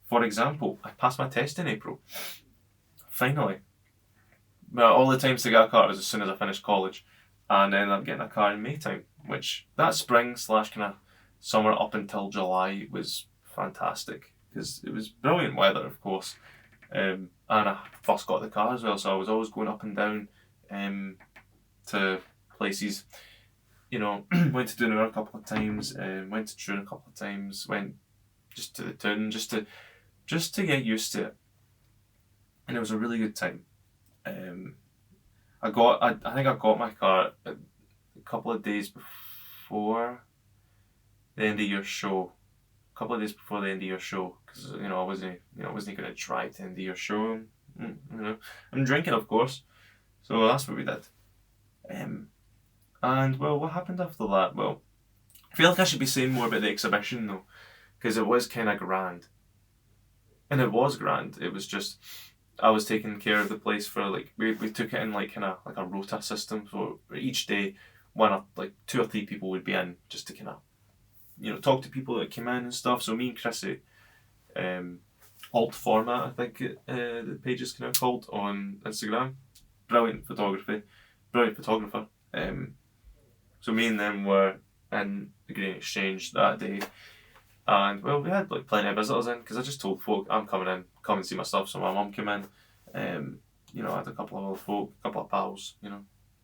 For example, I passed my test in April. Finally. Well, all the times to get a car was as soon as I finished college, and ended up getting a car in May time, which that spring slash kind of summer up until July was fantastic because it was brilliant weather, of course, and I first got the car as well, so I was always going up and down to places. Went to Doonor a couple of times, went to Troon a couple of times, went just to the town just to get used to it, and it was a really good time. I think I got my car a couple of days before the end of your show. A couple of days before the end of your show, because I wasn't going to try to end of your show. I'm drinking, of course, so that's what we did. And well, what happened after that? Well, I feel like I should be saying more about the exhibition though, because it was kind of grand, and it was grand. It was just I was taking care of the place for like we took it in like kind of like a rota system. So each day, like 2 or 3 people would be in just to kind of talk to people that came in and stuff. So me and Chrissy, alt format I think the page is kind of called on Instagram. Brilliant photographer. So me and them were in the Green Exchange that day. And well, we had like plenty of visitors in because I just told folk I'm coming in, come and see my stuff. So my mum came in. I had a couple of other folk, a couple of pals.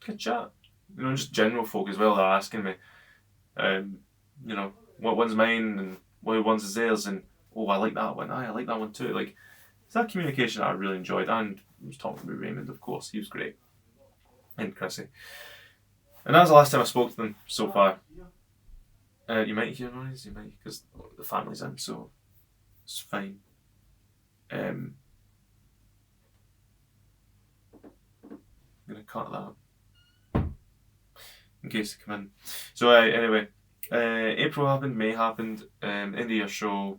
Good chat. Just general folk as well. They're asking me, what one's mine and what one's is theirs, and I like that one. I like that one too. Like, it's that communication that I really enjoyed. And I was talking with Raymond, of course. He was great, and Chrissy. And that was the last time I spoke to them so far. You might hear noise, because the family's in, so it's fine. I'm gonna cut that in case they come in. So anyway, April happened, May happened, end of year show,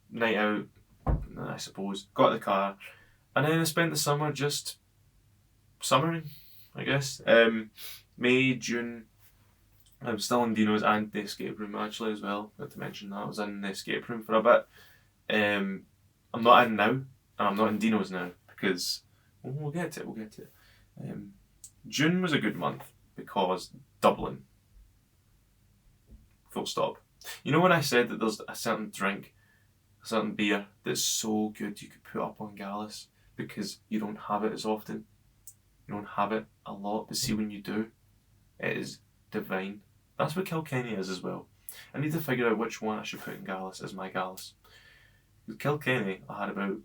night out, I suppose. Got the car, and then I spent the summer just summering, I guess. May, June. I'm still in Dino's and the escape room actually as well. Got to mention that I was in the escape room for a bit. I'm not in now, and I'm not in Dino's now because we'll get to it. June was a good month because Dublin. Full stop. When I said that there's a certain drink, a certain beer that's so good you could put up on Gallus because you don't have it as often. You don't have it a lot, but see when you do, it is divine. That's what Kilkenny is as well. I need to figure out which one I should put in Gallus as my Gallus. With Kilkenny, I had about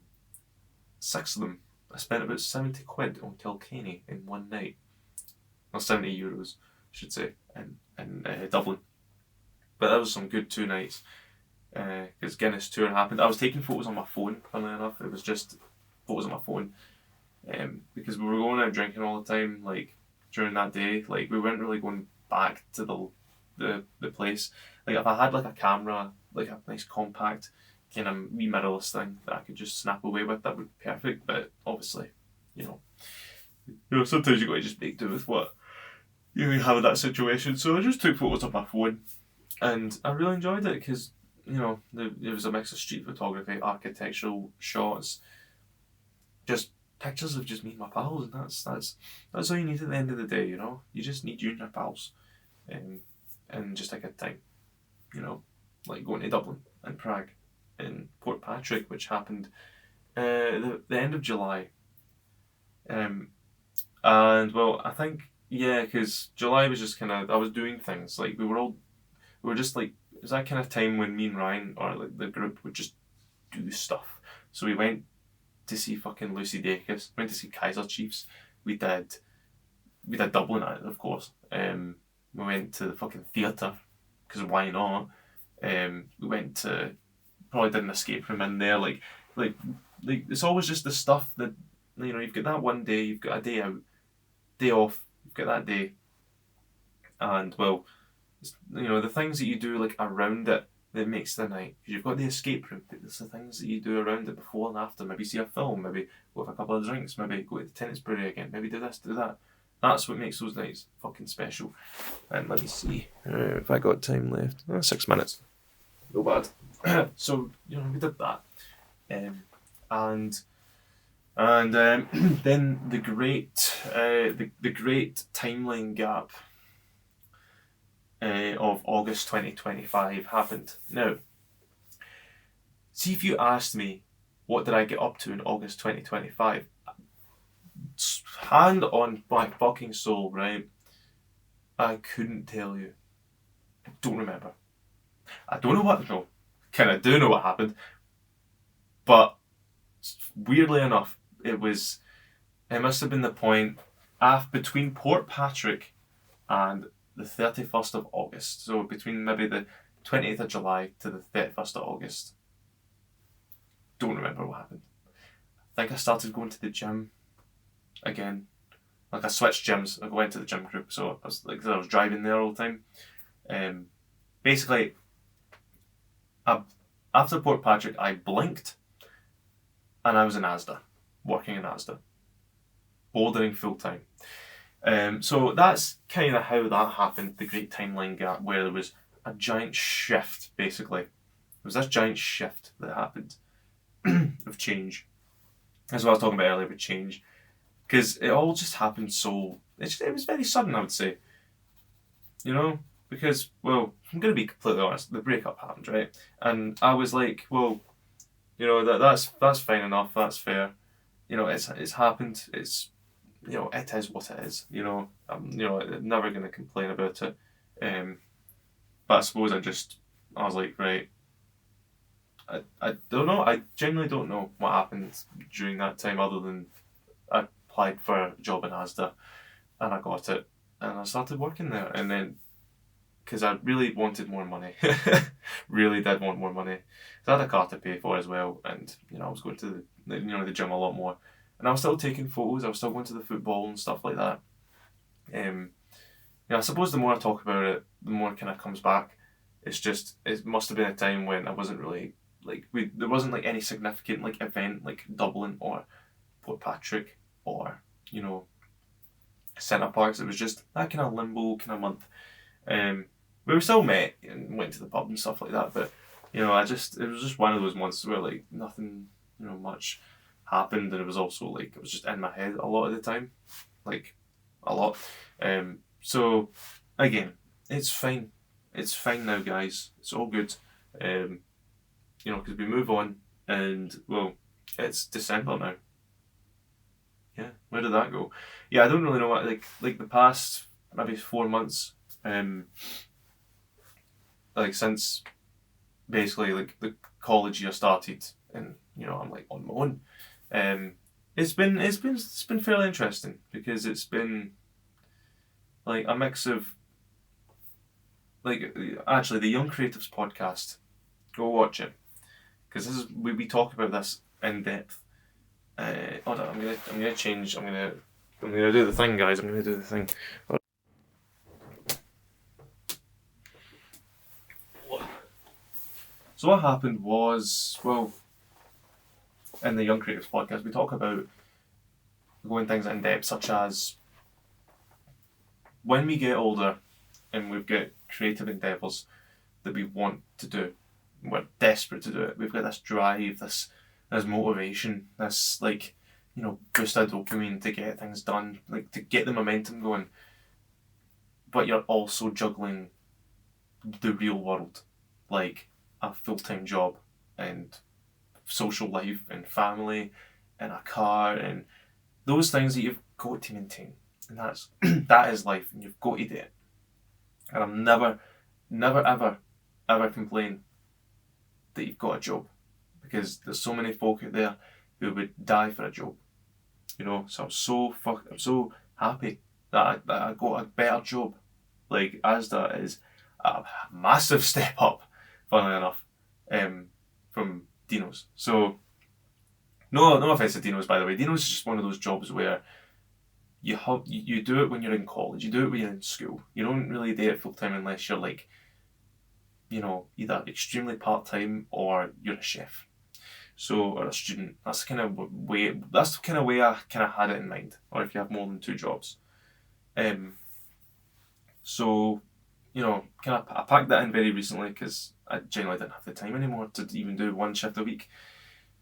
6 of them. I spent about 70 quid on Kilkenny in one night. Or 70 euros, I should say, in Dublin. But that was some good 2 nights. Because Guinness tour happened. I was taking photos on my phone, funnily enough. It was just photos on my phone. Because we were going out drinking all the time, like, during that day. Like, we weren't really going back to the place. Like, if I had like a camera, like a nice compact kind of wee mirrorless thing that I could just snap away with, that would be perfect. But obviously, sometimes you got to just make do with what you have in that situation. So I just took photos on my phone, and I really enjoyed it because there was a mix of street photography, architectural shots, just pictures of just me and my pals, and that's all you need at the end of the day. You just need you and your pals, and just a good time. Like going to Dublin and Prague and Port Patrick, which happened the end of July. And well, I think because July was just kind of, I was doing things like we were just like, it was that kind of time when me and Ryan or like the group would just do stuff. So we went to see fucking Lucy Dacus, went to see Kaiser Chiefs. We did Dublin, of course. We went to the fucking theatre because why not? We went to, probably did an escape room in there. Like it's always just the stuff that you've got that one day, you've got a day out, day off, you've got that day, and well, the things that you do like around it that makes the night. Because you've got the escape room, but there's the things that you do around it before and after. Maybe see a film, maybe go have a couple of drinks, maybe go to the tennis parade again, maybe do this, do that. That's what makes those nights fucking special. And let me see if I got time left. 6 minutes. No bad. So we did that, and then the great timeline gap of August 2025 happened. Now, see, if you asked me what did I get up to in August 2025, hand on my fucking soul, right? I couldn't tell you. I don't remember. I don't know what. No, kind of do know what happened, but weirdly enough, it must have been the point between Port Patrick and the 31st of August. So between maybe the 20th of July to the 31st of August. Don't remember what happened. I think I started going to the gym again. Like, I switched gyms. I went to the gym group, so I was driving there all the time. Basically, after Port Patrick, I blinked, and I was in Asda, working in Asda, bouldering full time. So that's kind of how that happened, the great timeline gap, where there was a giant shift, basically. There was this giant shift that happened of change. That's what I was talking about earlier with change. Because it all just happened so... It was very sudden, I would say. Because, well, I'm going to be completely honest, the breakup happened, right? And I was like, well, that's fine enough, that's fair. It's happened, it's... it is what it is. I'm never going to complain about it. But I suppose I was like, right, I don't know. I genuinely don't know what happened during that time, other than I applied for a job in Asda and I got it and I started working there. And then, because I really wanted more money, really did want more money. So I had a car to pay for as well, and I was going to the gym a lot more. And I was still taking photos, I was still going to the football and stuff like that. I suppose the more I talk about it, the more it kind of comes back. It must have been a time when I wasn't really, there wasn't any significant event like Dublin or Port Patrick or, Centre Parks. It was just that kind of limbo kind of month. We still met and went to the pub and stuff like that, but, it was just one of those months where nothing, much happened, and it was also it was just in my head a lot of the time, a lot. So again, it's fine. It's fine now, guys. It's all good. Because we move on, and well, it's December now. Yeah, where did that go? Yeah, I don't really know what the past maybe 4 months. Since basically the college year started, and I'm on my own. It's been fairly interesting, because it's been a mix of actually the Young Creatives podcast. Go watch it, because we talk about this in depth. Hold on, I'm gonna change. I'm gonna do the thing, guys. I'm gonna do the thing. So what happened was, well, in the Young Creatives podcast, we talk about going things in depth, such as when we get older and we've got creative endeavours that we want to do, we're desperate to do it. We've got this drive, this motivation, this boost of dopamine to get things done, to get the momentum going. But you're also juggling the real world, a full-time job and social life and family and a car and those things that you've got to maintain. And that is life, and you've got to do it. And I'm never ever complain that you've got a job, because there's so many folk out there who would die for a job. So I'm so happy that I got a better job. Asda is a massive step up, funnily enough, from Dino's. So no offense to Dino's, by the way. Dino's is just one of those jobs where you do it when you're in college, you do it when you're in school. You don't really do it full time unless you're either extremely part time or you're a chef. So, or a student. That's the kind of way I kind of had it in mind. Or if you have more than 2 jobs. So, I packed that in very recently because I genuinely didn't have the time anymore to even do one shift a week.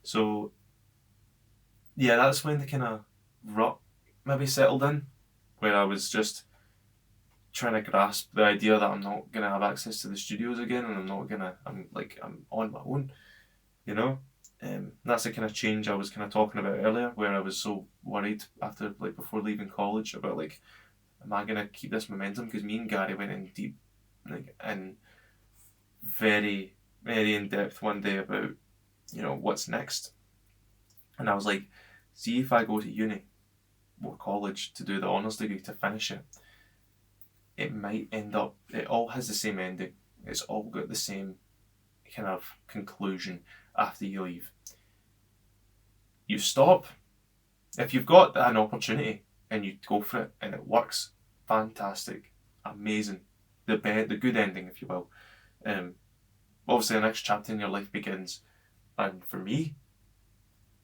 So, yeah, that's when the kind of rut maybe settled in, where I was just trying to grasp the idea that I'm not gonna have access to the studios again, and I'm on my own, you know. That's the kind of change I was kind of talking about earlier, where I was so worried after before leaving college about am I gonna keep this momentum? Because me and Gary went in deep, and very very in depth one day about what's next, and I was like, see if I go to uni or college to do the honours degree to finish it, it might end up, it all has the same ending. It's all got the same kind of conclusion after you leave. You stop. If you've got an opportunity and you go for it and it works, fantastic, amazing, the good ending, if you will. Obviously, the next chapter in your life begins, and for me,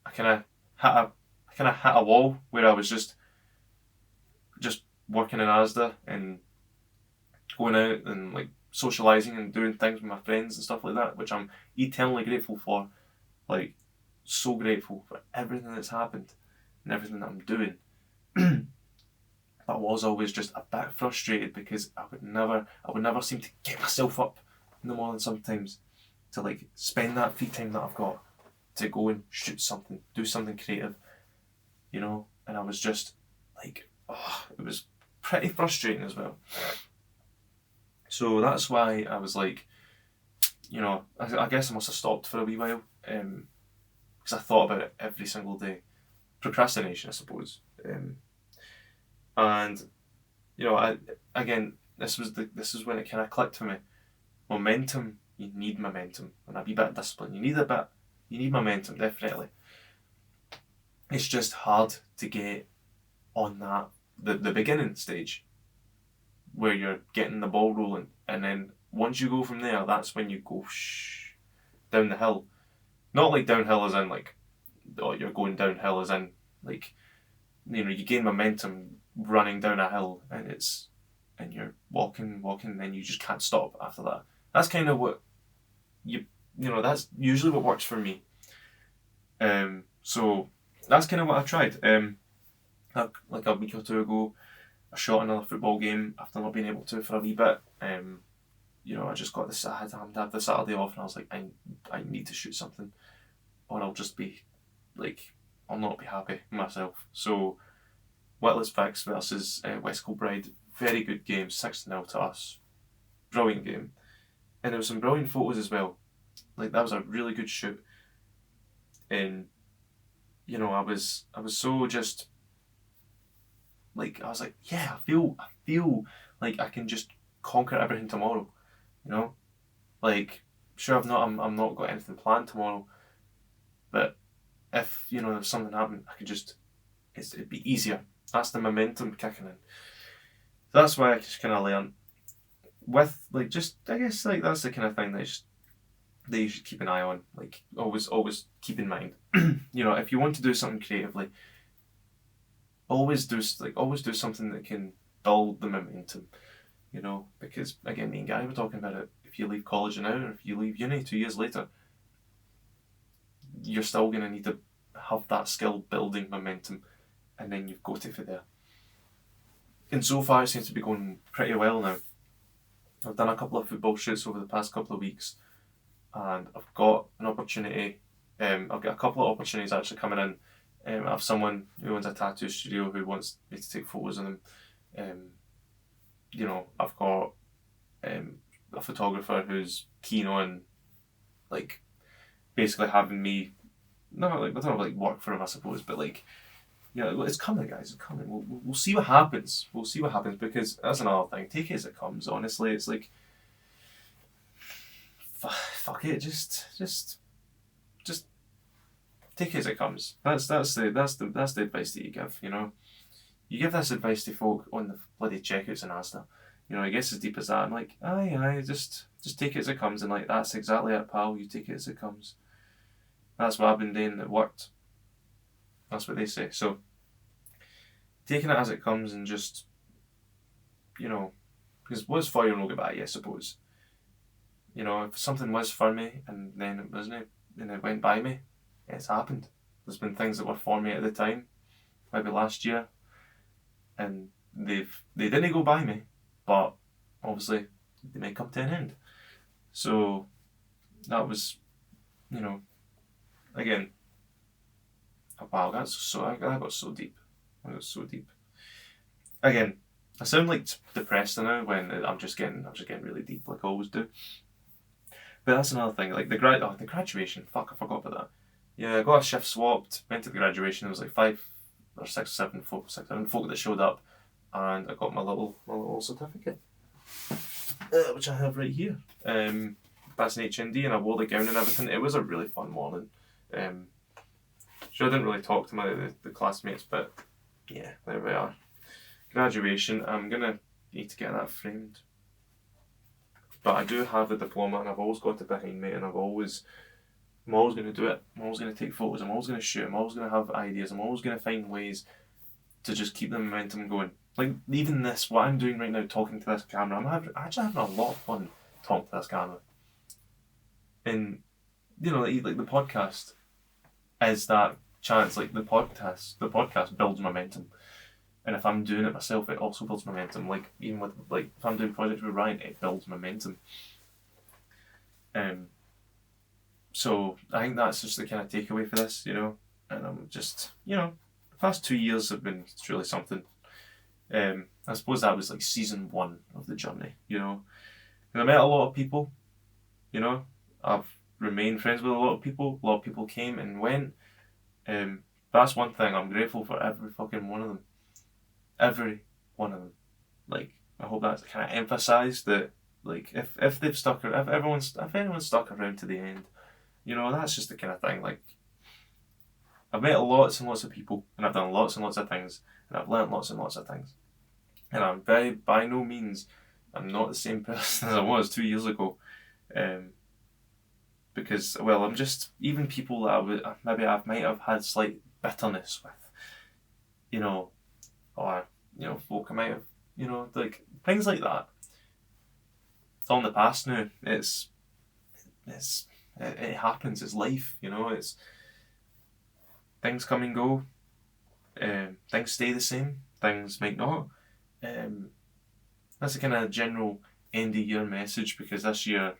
I kind of hit a wall where I was just working in ASDA and going out and socialising and doing things with my friends and stuff like that, which I'm eternally grateful for. So grateful for everything that's happened and everything that I'm doing. But I was always just a bit frustrated because I would never seem to get myself up in the morning sometimes to spend that free time that I've got to go and shoot something, do something creative, and I was just it was pretty frustrating as well. So that's why I was I guess I must have stopped for a wee while, because I thought about it every single day. Procrastination, I suppose. And again, this is when it kind of clicked for me. Momentum, you need momentum, and a wee bit of discipline. You need momentum, definitely. It's just hard to get on that the beginning stage, where you're getting the ball rolling, and then once you go from there, that's when you go down the hill. Not downhill as in you're going downhill as in you gain momentum running down a hill, and you're walking, and then you just can't stop after that. That's kind of what that's usually what works for me. So that's kind of what I tried. Like a week or two ago, I shot another football game after not being able to for a wee bit. I just got this. I had to have the Saturday off, and I was like, I need to shoot something, or I'll just be I'll not be happy with myself. So, Witless Vicks versus West Kilbride, very good game, 6-0 to us, brilliant game, and there was some brilliant photos as well. That was a really good shoot, and I was so just I was like, yeah, I feel like I can just conquer everything tomorrow, sure I'm not got anything planned tomorrow, but if there's something happening, I could just it'd be easier. That's the momentum kicking in. That's why I just kind of learned with I guess that's the kind of thing that you should keep an eye on. Always keep in mind. If you want to do something creatively, always do something that can build the momentum. Because again, me and Gary were talking about it. If you leave college now, or if you leave uni 2 years later, you're still going to need to have that skill building momentum, and then you've got it for there. And so far, it seems to be going pretty well now. I've done a couple of football shoots over the past couple of weeks, and I've got an opportunity. I've got a couple of opportunities actually coming in. I have someone who owns a tattoo studio who wants me to take photos of them. I've got a photographer who's keen on basically having me, I don't know work for him, I suppose, but it's coming, guys. It's coming. We'll see what happens. We'll see what happens, because that's another thing. Take it as it comes. Honestly, it's fuck it. Just take it as it comes. That's the advice that you give. You give this advice to folk on the bloody checkouts in Asda. It gets as deep as that. I'm like, aye, just take it as it comes, and that's exactly it, pal. You take it as it comes. That's what I've been doing. It worked. That's what they say. So, taking it as it comes and just because what's for you will get by, I suppose. If something was for me and then it wasn't, and it went by me, it's happened. There's been things that were for me at the time, maybe last year, and they didn't go by me, but obviously they may come to an end. So that was, again, wow, I got so deep. I got so deep. Again, I sound like depressed now when I'm just getting really deep, like I always do. But that's another thing, like the graduation. Fuck, I forgot about that. Yeah, I got a shift swapped. Went to the graduation. There was like 5 or 6, 7 folk, 6, 7 folk that showed up, and I got my little certificate, which I have right here. That's an HND, and I wore the gown and everything. It was a really fun morning. Sure, I didn't really talk to the classmates, but yeah, there we are. Graduation. I'm gonna need to get that framed. But I do have the diploma, and I've always got it behind me, and I'm always going to do it. I'm always going to take photos. I'm always going to shoot. I'm always going to have ideas. I'm always going to find ways to just keep the momentum going. Like even this, what I'm doing right now, talking to this camera, I'm actually having a lot of fun talking to this camera. And like the podcast is that chance. Like the podcast builds momentum. And if I'm doing it myself, it also builds momentum. Like even with if I'm doing projects with Ryan, it builds momentum. So I think that's just the kind of takeaway for this, And I'm just, the past 2 years have been truly something. I suppose that was like season 1 of the journey, And I met a lot of people, I've remained friends with a lot of people. A lot of people came and went. That's one thing. I'm grateful for every fucking one of them. Every one of them. Like, I hope that's kind of emphasised that, like, if they've stuck, if anyone's stuck around to the end, that's just the kind of thing. Like, I've met lots and lots of people, and I've done lots and lots of things, and I've learnt lots and lots of things, and I'm by no means, I'm not the same person as I was 2 years ago, because I'm just even people that I might have had slight bitterness with, or folk I might have, like things like that. It's all in the past now. It happens. It's life. It's things come and go. Things stay the same. Things might not. That's a kind of general end of year message, because this year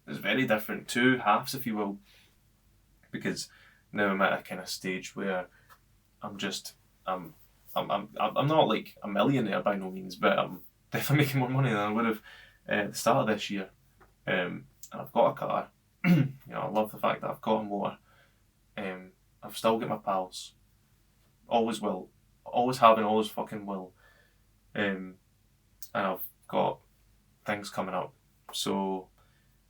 is very different. 2 halves, if you will. Because now I'm at a kind of stage where I'm not like a millionaire by no means, but I'm definitely making more money than I would have at the start of this year. And I've got a car. I love the fact that I've got a motor. I've still got my pals. Always will. Always have and always fucking will. And I've got things coming up. So,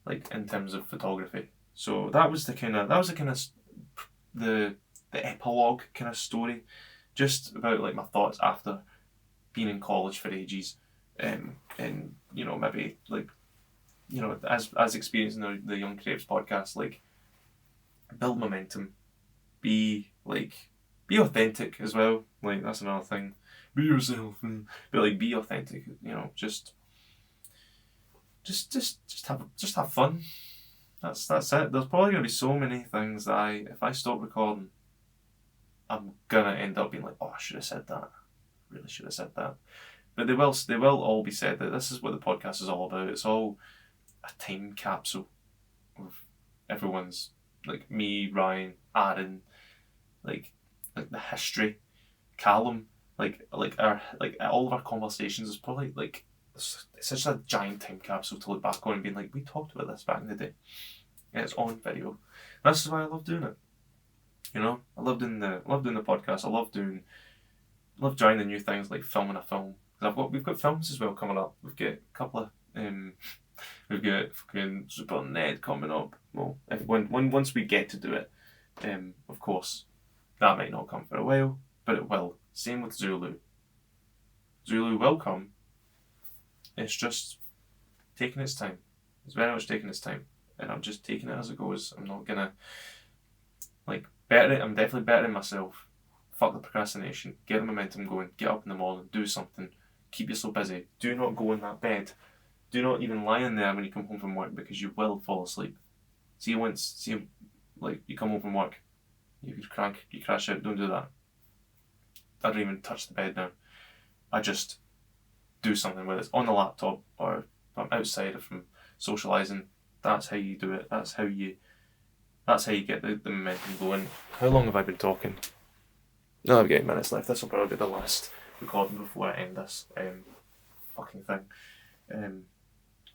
like in terms of photography. So that was the kind of the epilogue kind of story, just about like my thoughts after being in college for ages, and maybe like as experiencing the Young Crepes podcast, like build momentum, be authentic as well. Like that's another thing. Be yourself, but like be authentic. Just have fun. That's it. There's probably gonna be so many things that if I stop recording, I'm gonna end up being like, oh, I should have said that. Really should have said that. But they will all be said. That this is what the podcast is all about. It's all a time capsule of everyone's, like me, Ryan, Aaron, like the history, Callum, like all of our conversations is probably like it's such a giant time capsule to look back on and being like, we talked about this back in the day. And it's on video. This is why I love doing it. I love doing the podcast. I love trying the new things like filming a film. We've got films as well coming up. We've got a couple of we've got fucking Super Ned coming up. Well, once we get to do it, of course, that might not come for a while, but it will. Same with Zulu. Zulu will come. It's just taking its time. It's very much taking its time, and I'm just taking it as it goes. I'm not gonna I'm definitely bettering myself. Fuck the procrastination. Get the momentum going. Get up in the morning. Do something. keep yourself busy. Do not go in that bed. Do not even lie in there when you come home from work, because you will fall asleep. Like you come home from work, you crash out. Don't do that. I don't even touch the bed now. I just do something, whether it's on the laptop or from outside or from socialising. That's how you do it. That's how you get the momentum going. How long have I been talking? No, I've got 8 minutes left. This will probably be the last recording before I end this fucking thing.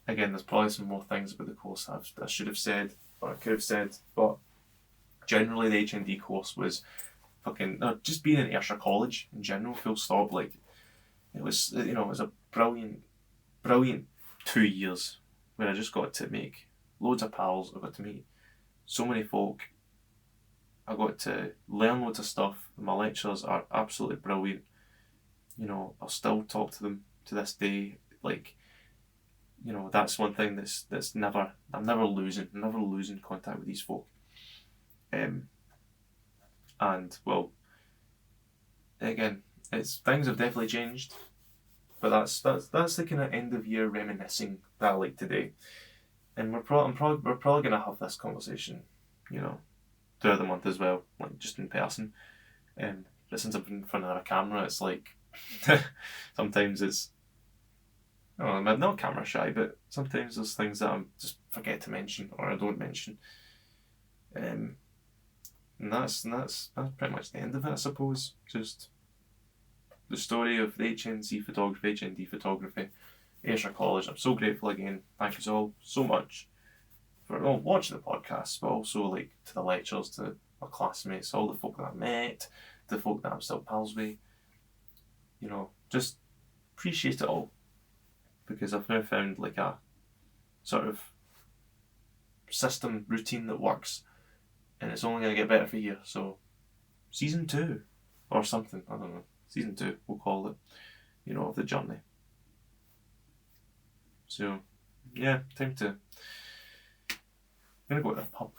Again, there's probably some more things about the course I should have said, or I could have said, but generally the HND course was fucking, just being in Ayrshire College in general, full stop. Like, it was, it was a brilliant 2 years where I just got to make loads of pals. I got to meet so many folk. I got to learn loads of stuff. My lecturers are absolutely brilliant. I'll still talk to them to this day. Like, that's one thing I'm never losing contact with these folk. And well, again, things have definitely changed, but that's the kind of end of year reminiscing that I like today. And we're probably gonna have this conversation, throughout the month as well, like just in person. But since I'm in front of a camera, it's like sometimes it's, I'm not camera shy, but sometimes there's things that I just forget to mention or I don't mention. And that's pretty much the end of it, I suppose. Just the story of the HND photography, Ayrshire College. I'm so grateful again. Thank you all so much for watching the podcast, but also like to the lecturers, to my classmates, all the folk that I met, the folk that I'm still pals with. Just appreciate it all, because I've now found like a sort of system routine that works, and it's only going to get better for you. So season 2 or something, I don't know, season 2 we'll call it, of the journey. So yeah, I'm gonna go to the pub.